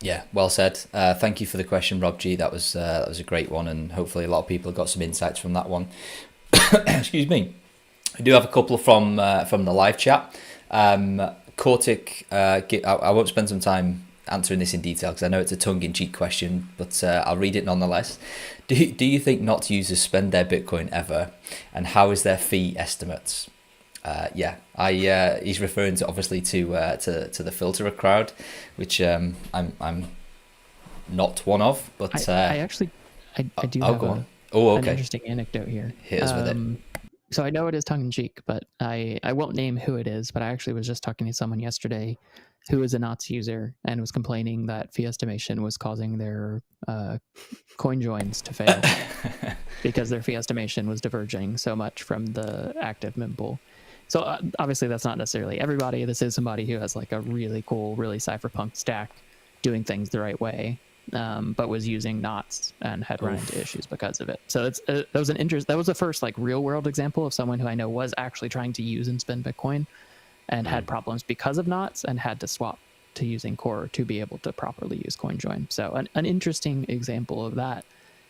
Yeah, well said. Thank you for the question, Rob G. That was a great one, and hopefully a lot of people have got some insights from that one. Excuse me. I do have a couple from the live chat. Kortik, I won't spend some time answering this in detail because I know it's a tongue-in-cheek question, but I'll read it nonetheless. Do you think not users spend their Bitcoin ever, and how is their fee estimates? He's referring to, obviously, to the filterer crowd, which I'm not one of, but I do have an interesting anecdote here. Hit us with it. So I know it is tongue-in-cheek, but I won't name who it is, but I actually was just talking to someone yesterday who is a NOTS user and was complaining that fee estimation was causing their coin joins to fail because their fee estimation was diverging so much from the active mempool. So obviously that's not necessarily everybody. This is somebody who has like a really cool, really cypherpunk stack doing things the right way, but was using knots and had run into issues because of it. So that was the first like real world example of someone who I know was actually trying to use and spend Bitcoin and had problems because of knots and had to swap to using Core to be able to properly use CoinJoin. So an interesting example of that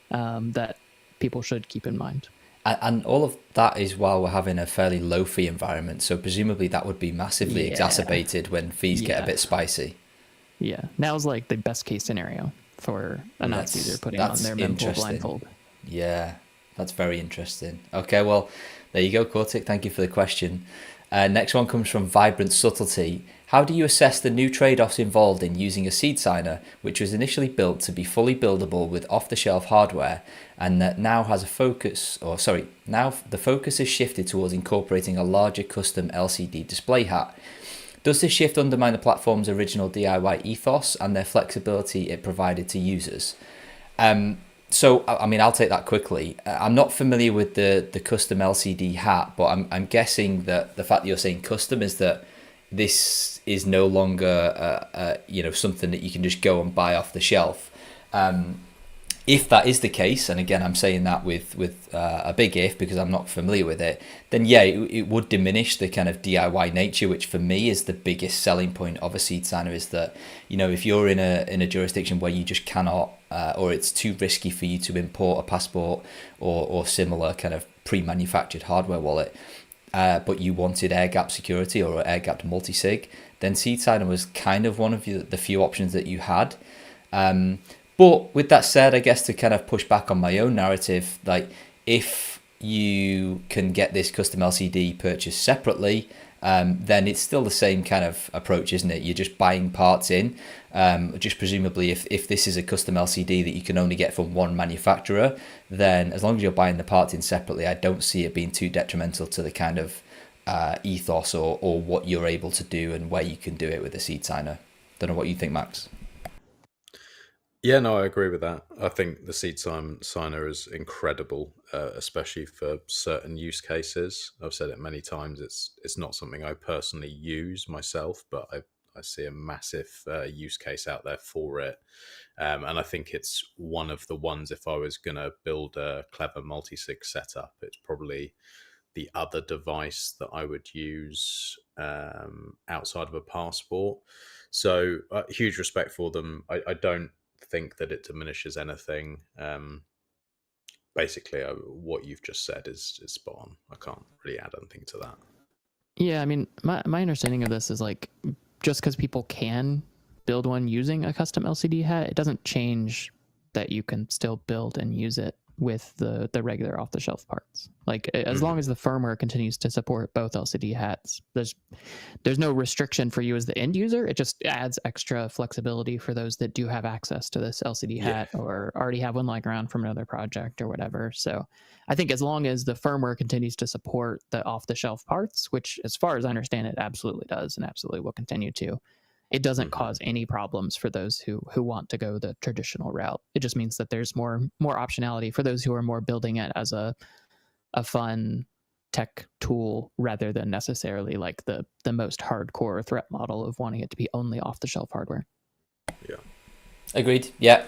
that people should keep in mind. And all of that is while we're having a fairly low fee environment. So presumably that would be massively exacerbated when fees get a bit spicy. Yeah. Now's like the best case scenario for a NOTS user putting on their mempool blindfold. Yeah, that's very interesting. Okay, well, there you go, Kortik. Thank you for the question. Next one comes from Vibrant Subtlety. How do you assess the new trade-offs involved in using a seed signer, which was initially built to be fully buildable with off-the-shelf hardware, and that now has now the focus has shifted towards incorporating a larger custom LCD display hat? Does this shift undermine the platform's original DIY ethos and their flexibility it provided to users? So, I mean, I'll take that quickly. I'm not familiar with the custom LCD hat, but I'm guessing that the fact that you're saying custom is that this is no longer, something that you can just go and buy off the shelf. If that is the case, and again, I'm saying that with a big if because I'm not familiar with it, then yeah, it would diminish the kind of DIY nature, which for me is the biggest selling point of a seed signer, is that, if you're in a jurisdiction where you just cannot, or it's too risky for you to import a passport or similar kind of pre-manufactured hardware wallet, but you wanted air-gapped security or air-gapped multi-sig, then seed signer was kind of one of the few options that you had. But with that said, I guess to kind of push back on my own narrative, like if you can get this custom LCD purchased separately, then it's still the same kind of approach, isn't it? You're just buying parts in. Just presumably if this is a custom LCD that you can only get from one manufacturer, then as long as you're buying the parts in separately, I don't see it being too detrimental to the kind of ethos or what you're able to do and where you can do it with a seed signer. Don't know what you think, Max. Yeah, no, I agree with that. I think the signer is incredible, especially for certain use cases. I've said it many times. It's not something I personally use myself, but I see a massive use case out there for it, and I think it's one of the ones. If I was going to build a clever multi-sig setup, it's probably the other device that I would use outside of a passport. So huge respect for them. I don't think that it diminishes anything. Basically, what you've just said is spot on. I can't really add anything to that. Yeah, I mean, my understanding of this is like, just because people can build one using a custom LCD hat, it doesn't change that you can still build and use it with the regular off the shelf parts. Like as long as the firmware continues to support both LCD hats, there's no restriction for you as the end user. It just adds extra flexibility for those that do have access to this LCD hat or already have one lying around from another project or whatever. So I think as long as the firmware continues to support the off the shelf parts, which as far as I understand it absolutely does and absolutely will continue to, it doesn't cause any problems for those who want to go the traditional route. It just means that there's more optionality for those who are more building it as a fun tech tool rather than necessarily like the most hardcore threat model of wanting it to be only off the shelf hardware. Yeah. Agreed. Yeah.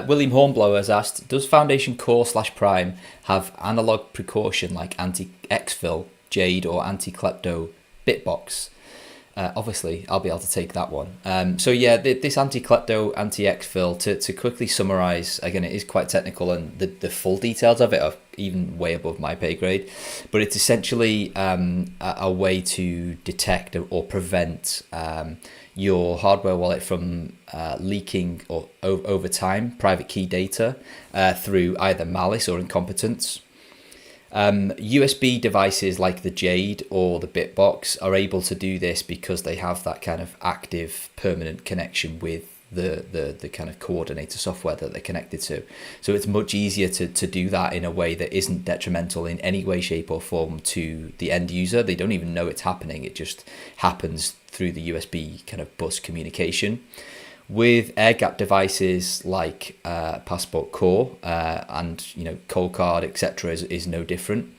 William Hornblower has asked, does Foundation Core / Prime have analog precaution like anti-exfil, Jade, or anti-klepto bitbox? Obviously, I'll be able to take that one. So yeah, this anti-klepto, anti-exfil, to quickly summarize, again, it is quite technical and the full details of it are even way above my pay grade, but it's essentially a way to detect or prevent your hardware wallet from leaking or over time private key data through either malice or incompetence. USB devices like the Jade or the Bitbox are able to do this because they have that kind of active permanent connection with the kind of coordinator software that they're connected to. So it's much easier to do that in a way that isn't detrimental in any way, shape or form to the end user. They don't even know it's happening. It just happens through the USB kind of bus communication. With air gap devices like Passport Core and Cold Card, etc., is no different.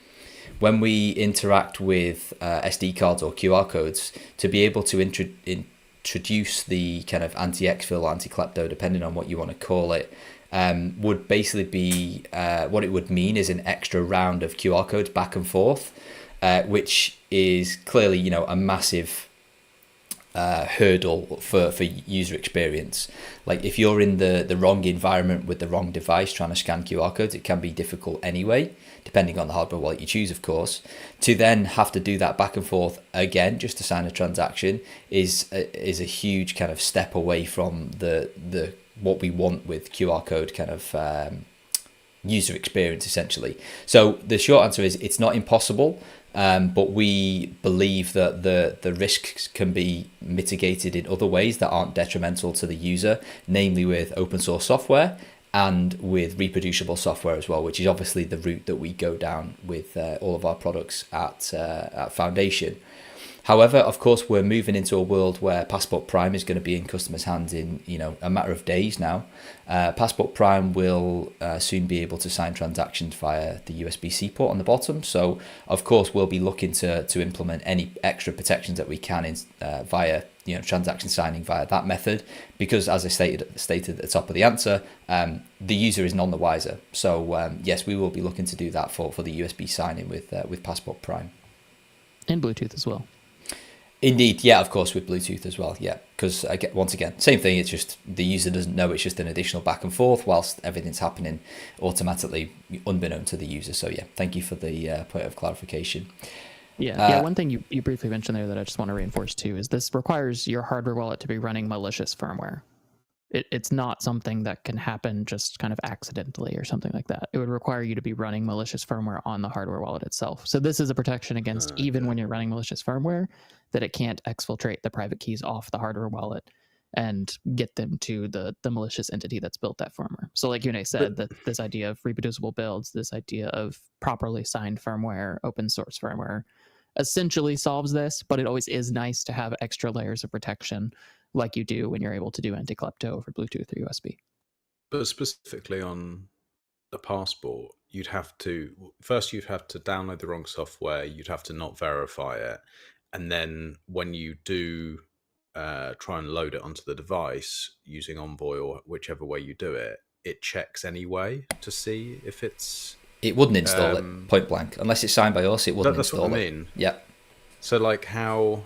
When we interact with SD cards or QR codes, to be able to introduce the kind of anti-exfil, anti-klepto, depending on what you want to call it, would basically be what it would mean is an extra round of QR codes back and forth, which is clearly a massive hurdle for user experience. Like if you're in the wrong environment with the wrong device trying to scan QR codes, it can be difficult anyway, depending on the hardware wallet you choose, of course. To then have to do that back and forth again just to sign a transaction is a huge kind of step away from the what we want with QR code kind of user experience, essentially. So the short answer is it's not impossible. But we believe that the risks can be mitigated in other ways that aren't detrimental to the user, namely with open source software and with reproducible software as well, which is obviously the route that we go down with all of our products at Foundation. However, of course, we're moving into a world where Passport Prime is going to be in customers' hands in a matter of days now. Passport Prime will soon be able to sign transactions via the USB-C port on the bottom. So, of course, we'll be looking to implement any extra protections that we can via transaction signing via that method. Because, as I stated at the top of the answer, the user is none the wiser. So, yes, we will be looking to do that for the USB signing with Passport Prime. And Bluetooth as well. Indeed, yeah, of course, with Bluetooth as well, yeah. Because, once again, same thing, it's just the user doesn't know, it's just an additional back and forth whilst everything's happening automatically, unbeknown to the user. So, yeah, thank you for the point of clarification. Yeah, one thing you briefly mentioned there that I just want to reinforce too is this requires your hardware wallet to be running malicious firmware. It's not something that can happen just kind of accidentally or something like that. It would require you to be running malicious firmware on the hardware wallet itself. So this is a protection against even when you're running malicious firmware, that it can't exfiltrate the private keys off the hardware wallet and get them to the malicious entity that's built that firmware. So like Yune said, that this idea of reproducible builds, this idea of properly signed firmware, open source firmware, essentially solves this, but it always is nice to have extra layers of protection like you do when you're able to do anti-klepto over Bluetooth or USB. But specifically on the passport, you'd have to download the wrong software, you'd have to not verify it, and then when you do try and load it onto the device using Envoy or whichever way you do it, it checks anyway to see if it's... It wouldn't install it, point blank. Unless it's signed by us, it wouldn't install it. That's what I mean. Yeah. So, like, how...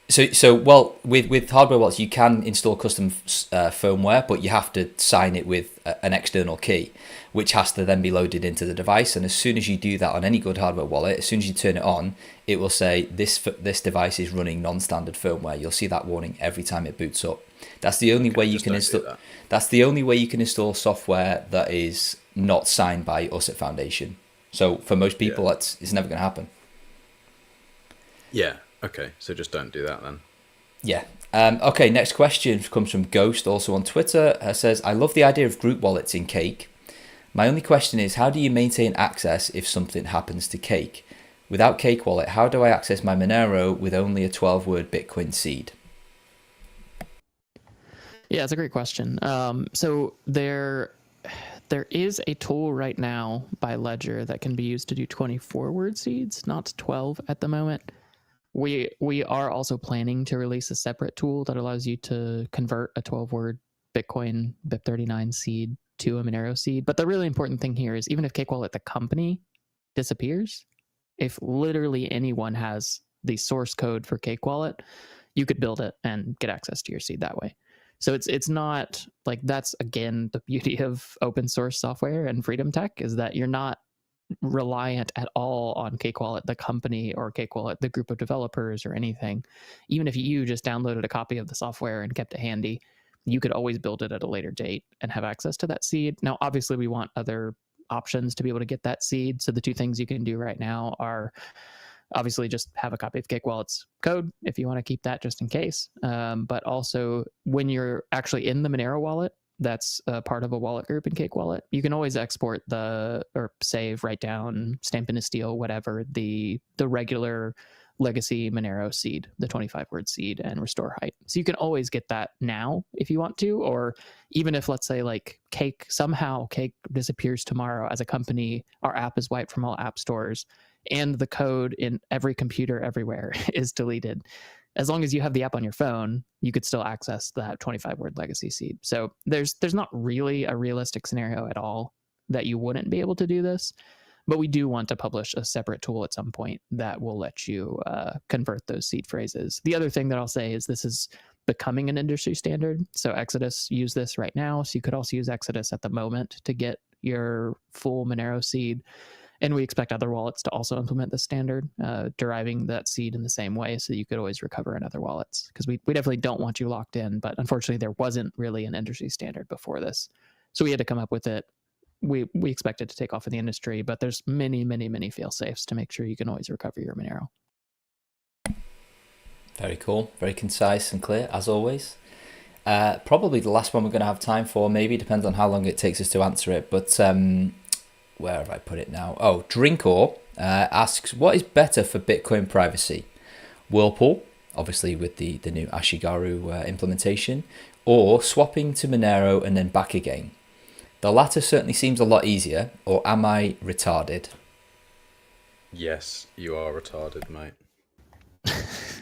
So well, with hardware wallets, you can install custom firmware, but you have to sign it with an external key, which has to then be loaded into the device. And as soon as you do that on any good hardware wallet, as soon as you turn it on, it will say this device is running non-standard firmware. You'll see that warning every time it boots up. That's the only way you can install. That's the only way you can install software that is not signed by us at Foundation. So for most people, it's never going to happen. Yeah. Okay, so just don't do that then. Yeah. Okay, next question comes from Ghost, also on Twitter. Says, I love the idea of group wallets in Cake. My only question is, how do you maintain access if something happens to Cake? Without Cake Wallet, how do I access my Monero with only a 12-word Bitcoin seed? Yeah, it's a great question. So there is a tool right now by Ledger that can be used to do 24-word seeds, not 12 at the moment. We are also planning to release a separate tool that allows you to convert a 12-word Bitcoin BIP39 seed to a Monero seed. But the really important thing here is even if Cake Wallet, the company, disappears, if literally anyone has the source code for Cake Wallet, you could build it and get access to your seed that way. So it's not like, that's again the beauty of open source software and freedom tech, is that you're not reliant at all on Cake Wallet, the company, or Cake Wallet, the group of developers, or anything. Even if you just downloaded a copy of the software and kept it handy, you could always build it at a later date and have access to that seed. Now, obviously, we want other options to be able to get that seed. So the two things you can do right now are obviously just have a copy of Cake Wallet's code if you want to keep that just in case. But also, when you're actually in the Monero wallet, that's part of a wallet group in Cake Wallet, you can always export or save, write down, stamp in a steel, whatever, the regular legacy Monero seed, the 25-word seed, and restore height. So you can always get that now if you want to, or even if, let's say, like Cake disappears tomorrow as a company, our app is wiped from all app stores, and the code in every computer everywhere is deleted. As long as you have the app on your phone, you could still access that 25-word legacy seed. So there's not really a realistic scenario at all that you wouldn't be able to do this, but we do want to publish a separate tool at some point that will let you convert those seed phrases. The other thing that I'll say is this is becoming an industry standard. So Exodus use this right now. So you could also use Exodus at the moment to get your full Monero seed. And we expect other wallets to also implement the standard, deriving that seed in the same way so that you could always recover in other wallets. Because we definitely don't want you locked in, but unfortunately there wasn't really an industry standard before this. So we had to come up with it. We expect it to take off in the industry, but there's many, many, many fail-safes to make sure you can always recover your Monero. Very cool. Very concise and clear, as always. Probably the last one we're going to have time for, maybe. Depends on how long it takes us to answer it. But... where have I put it now? Oh, Drinkor asks, what is better for Bitcoin privacy? Whirlpool, obviously with the new Ashigaru implementation, or swapping to Monero and then back again? The latter certainly seems a lot easier, or am I retarded? Yes, you are retarded, mate.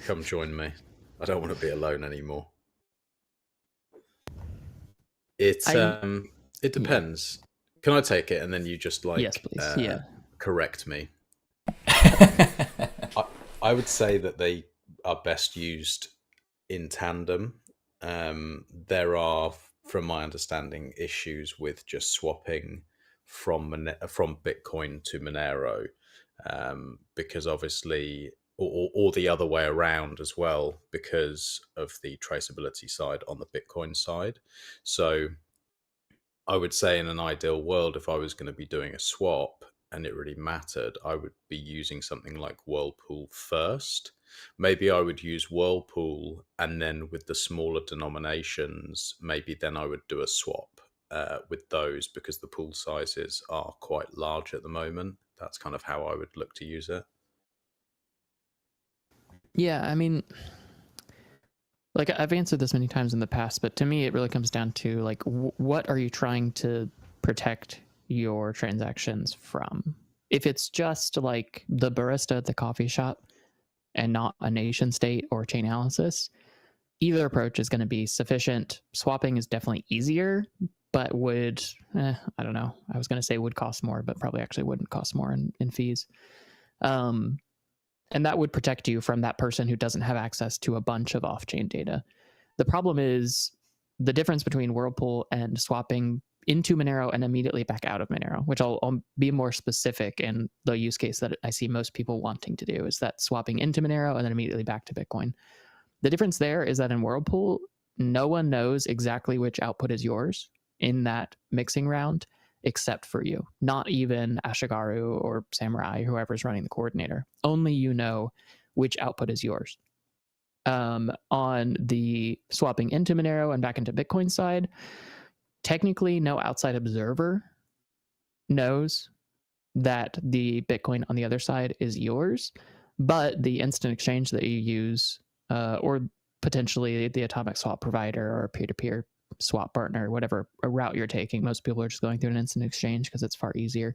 Come join me. I don't want to be alone anymore. It depends. Yeah. Can I take it and then you just yes, please. Correct me? I would say that they are best used in tandem. There are, from my understanding, issues with just swapping from Bitcoin to Monero, because obviously, or the other way around as well, because of the traceability side on the Bitcoin side. So I would say in an ideal world, if I was going to be doing a swap and it really mattered, I would be using something like Whirlpool first. Maybe I would use Whirlpool, and then with the smaller denominations, maybe then I would do a swap with those, because the pool sizes are quite large at the moment. that's kind of how I would look to use it. Yeah, I mean, like I've answered this many times in the past, but to me, it really comes down to like, what are you trying to protect your transactions from? If it's just like the barista at the coffee shop and not a nation state or Chainalysis, either approach is going to be sufficient. Swapping is definitely easier, but would, I don't know. I was going to say would cost more, but probably actually wouldn't cost more in fees. And that would protect you from that person who doesn't have access to a bunch of off-chain data. The problem is the difference between Whirlpool and swapping into Monero and immediately back out of Monero, which I'll be more specific in the use case that I see most people wanting to do, is that swapping into Monero and then immediately back to Bitcoin. The difference there is that in Whirlpool, no one knows exactly which output is yours in that mixing round, except for you. Not even Ashigaru or Samurai, whoever's running the coordinator. Only you know which output is yours. On the swapping into Monero and back into Bitcoin side, technically no outside observer knows that the Bitcoin on the other side is yours, but the instant exchange that you use, or potentially the atomic swap provider or peer-to-peer swap partner, whatever route you're taking, most people are just going through an instant exchange because it's far easier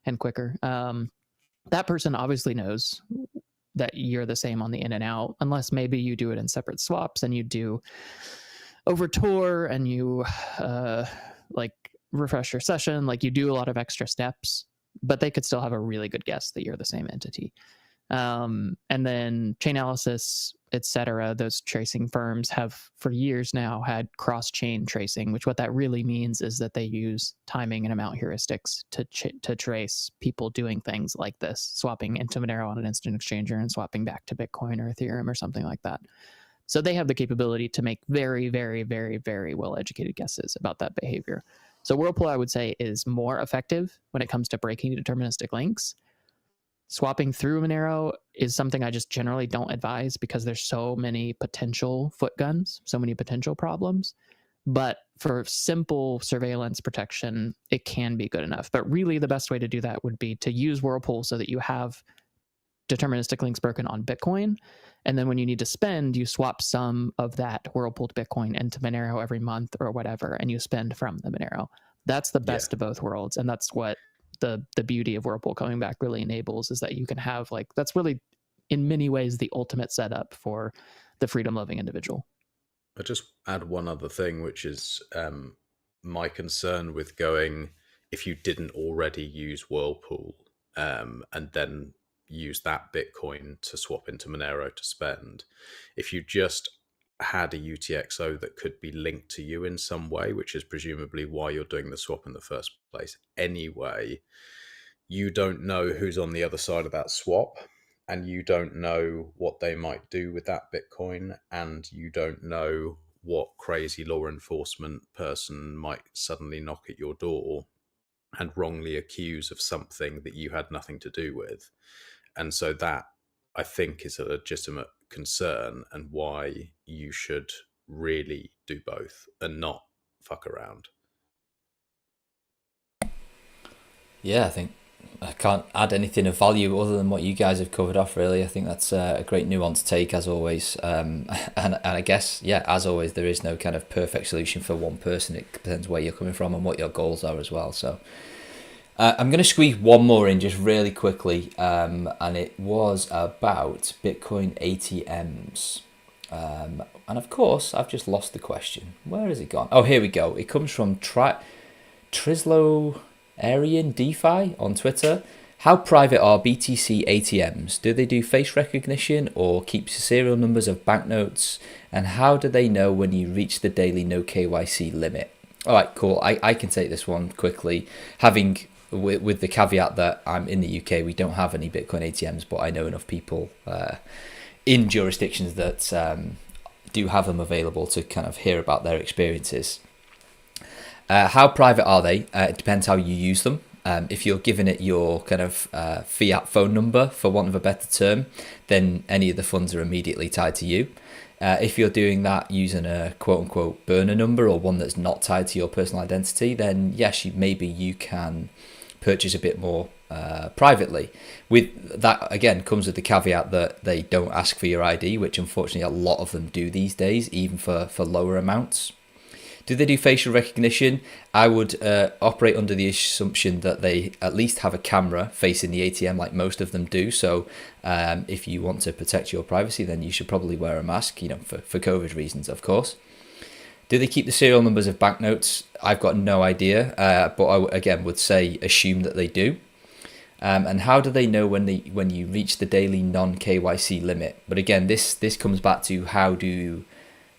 and quicker. That person obviously knows that you're the same on the in and out, unless maybe you do it in separate swaps and you do over Tor and you like refresh your session, like you do a lot of extra steps, but they could still have a really good guess that you're the same entity. And then Chainalysis, etc., those tracing firms have for years now had cross-chain tracing, which what that really means is that they use timing and amount heuristics to trace people doing things like this, swapping into Monero on an instant exchanger and swapping back to Bitcoin or Ethereum or something like that. So they have the capability to make very, very, very, very well-educated guesses about that behavior. So Whirlpool, I would say, is more effective when it comes to breaking deterministic links. Swapping through Monero is something I just generally don't advise because there's so many potential foot guns, so many potential problems. But for simple surveillance protection, it can be good enough. But really the best way to do that would be to use Whirlpool so that you have deterministic links broken on Bitcoin. And then when you need to spend, you swap some of that Whirlpool Bitcoin into Monero every month or whatever, and you spend from the Monero. That's the best of both worlds. And that's what the beauty of Whirlpool coming back really enables, is that you can have like, that's really in many ways the ultimate setup for the freedom loving individual. I'll just add one other thing, which is my concern with going, if you didn't already use Whirlpool and then use that Bitcoin to swap into Monero to spend, if you just had a UTXO that could be linked to you in some way, which is presumably why you're doing the swap in the first place anyway, you don't know who's on the other side of that swap, and you don't know what they might do with that Bitcoin, and you don't know what crazy law enforcement person might suddenly knock at your door and wrongly accuse of something that you had nothing to do with. And so that, I think, is a legitimate concern, and why you should really do both and not fuck around. Yeah, I think I can't add anything of value other than what you guys have covered off, really. I think that's a great nuanced take, as always. And I guess, yeah, as always, there is no kind of perfect solution for one person. It depends where you're coming from and what your goals are as well. So I'm going to squeeze one more in just really quickly, and it was about Bitcoin ATMs. And of course, I've just lost the question. Where has it gone? Oh, here we go. It comes from Trislo Arian DeFi on Twitter. How private are BTC ATMs? Do they do face recognition or keep serial numbers of banknotes? And how do they know when you reach the daily no KYC limit? All right, cool. I can take this one quickly. With the caveat that I'm in the UK, we don't have any Bitcoin ATMs, but I know enough people in jurisdictions that do have them available to kind of hear about their experiences. How private are they? It depends how you use them. If you're giving it your kind of fiat phone number, for want of a better term, then any of the funds are immediately tied to you. If you're doing that using a quote-unquote burner number, or one that's not tied to your personal identity, then yes, maybe you can purchase a bit more privately. With that, again, comes with the caveat that they don't ask for your ID, which unfortunately a lot of them do these days, even for lower amounts. Do they do facial recognition? I would operate under the assumption that they at least have a camera facing the ATM like most of them do. So if you want to protect your privacy, then you should probably wear a mask, for COVID reasons, of course. Do they keep the serial numbers of banknotes? I've got no idea, but I, again, would say assume that they do. And how do they know when you reach the daily non-KYC limit? But again, this comes back to how do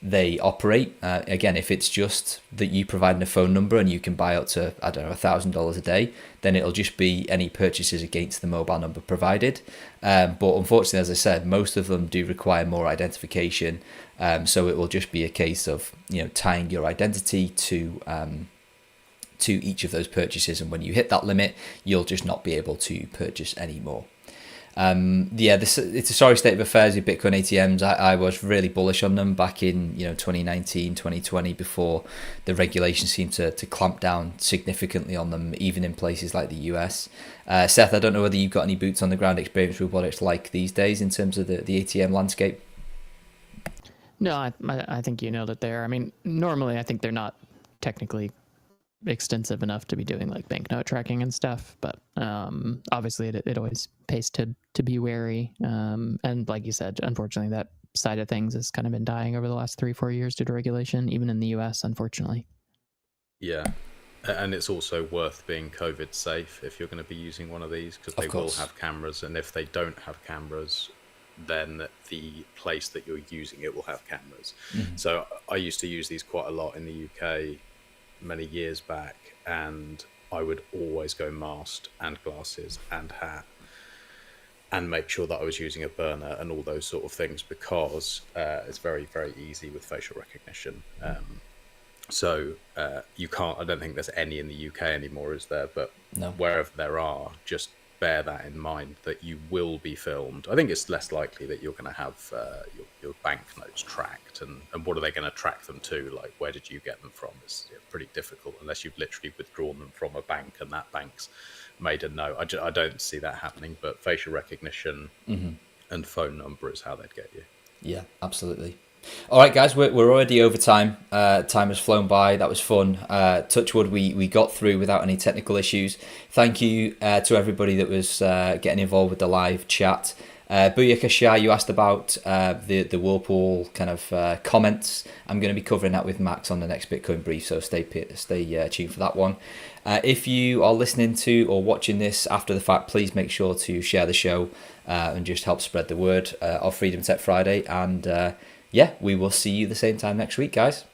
they operate. Again, if it's just that you provide a phone number and you can buy up to, I don't know, $1,000 a day, then it'll just be any purchases against the mobile number provided. But unfortunately, as I said, most of them do require more identification. So it will just be a case of tying your identity to each of those purchases, and when you hit that limit, you'll just not be able to purchase any more. It's a sorry state of affairs with Bitcoin ATMs. I was really bullish on them back in 2019, 2020, before the regulations seemed to clamp down significantly on them, even in places like the US. Seth, I don't know whether you've got any boots on the ground experience with what it's like these days in terms of the ATM landscape. No, I think you nailed it there. I mean, normally I think they're not technically extensive enough to be doing like banknote tracking and stuff, but obviously it always pays to be wary. And like you said, unfortunately, that side of things has kind of been dying over the last 3-4 years due to regulation, even in the US, unfortunately. Yeah. And it's also worth being COVID safe if you're going to be using one of these, because they will have cameras, and if they don't have cameras, then the place that you're using it will have cameras. Mm-hmm. So I used to use these quite a lot in the UK many years back, and I would always go masked and glasses and hat and make sure that I was using a burner and all those sort of things, because it's very, very easy with facial recognition. So you can't, I don't think there's any in the UK anymore, is there? But no. Wherever there are, just bear that in mind, that you will be filmed. I think it's less likely that you're going to have your banknotes tracked, and what are they going to track them to? Like, where did you get them from? It's pretty difficult unless you've literally withdrawn them from a bank and that bank's made a note. I don't see that happening, but facial recognition and phone number is how they'd get you. Yeah, absolutely. All right, guys, we're already over time. Time has flown by. That was fun. Touch wood, we got through without any technical issues. Thank you to everybody that was getting involved with the live chat. Booyaka Shah, you asked about the Whirlpool kind of comments. I'm going to be covering that with Max on the next Bitcoin brief, so stay tuned for that one. If you are listening to or watching this after the fact, please make sure to share the show and just help spread the word of Freedom Tech Friday. And we will see you the same time next week, guys.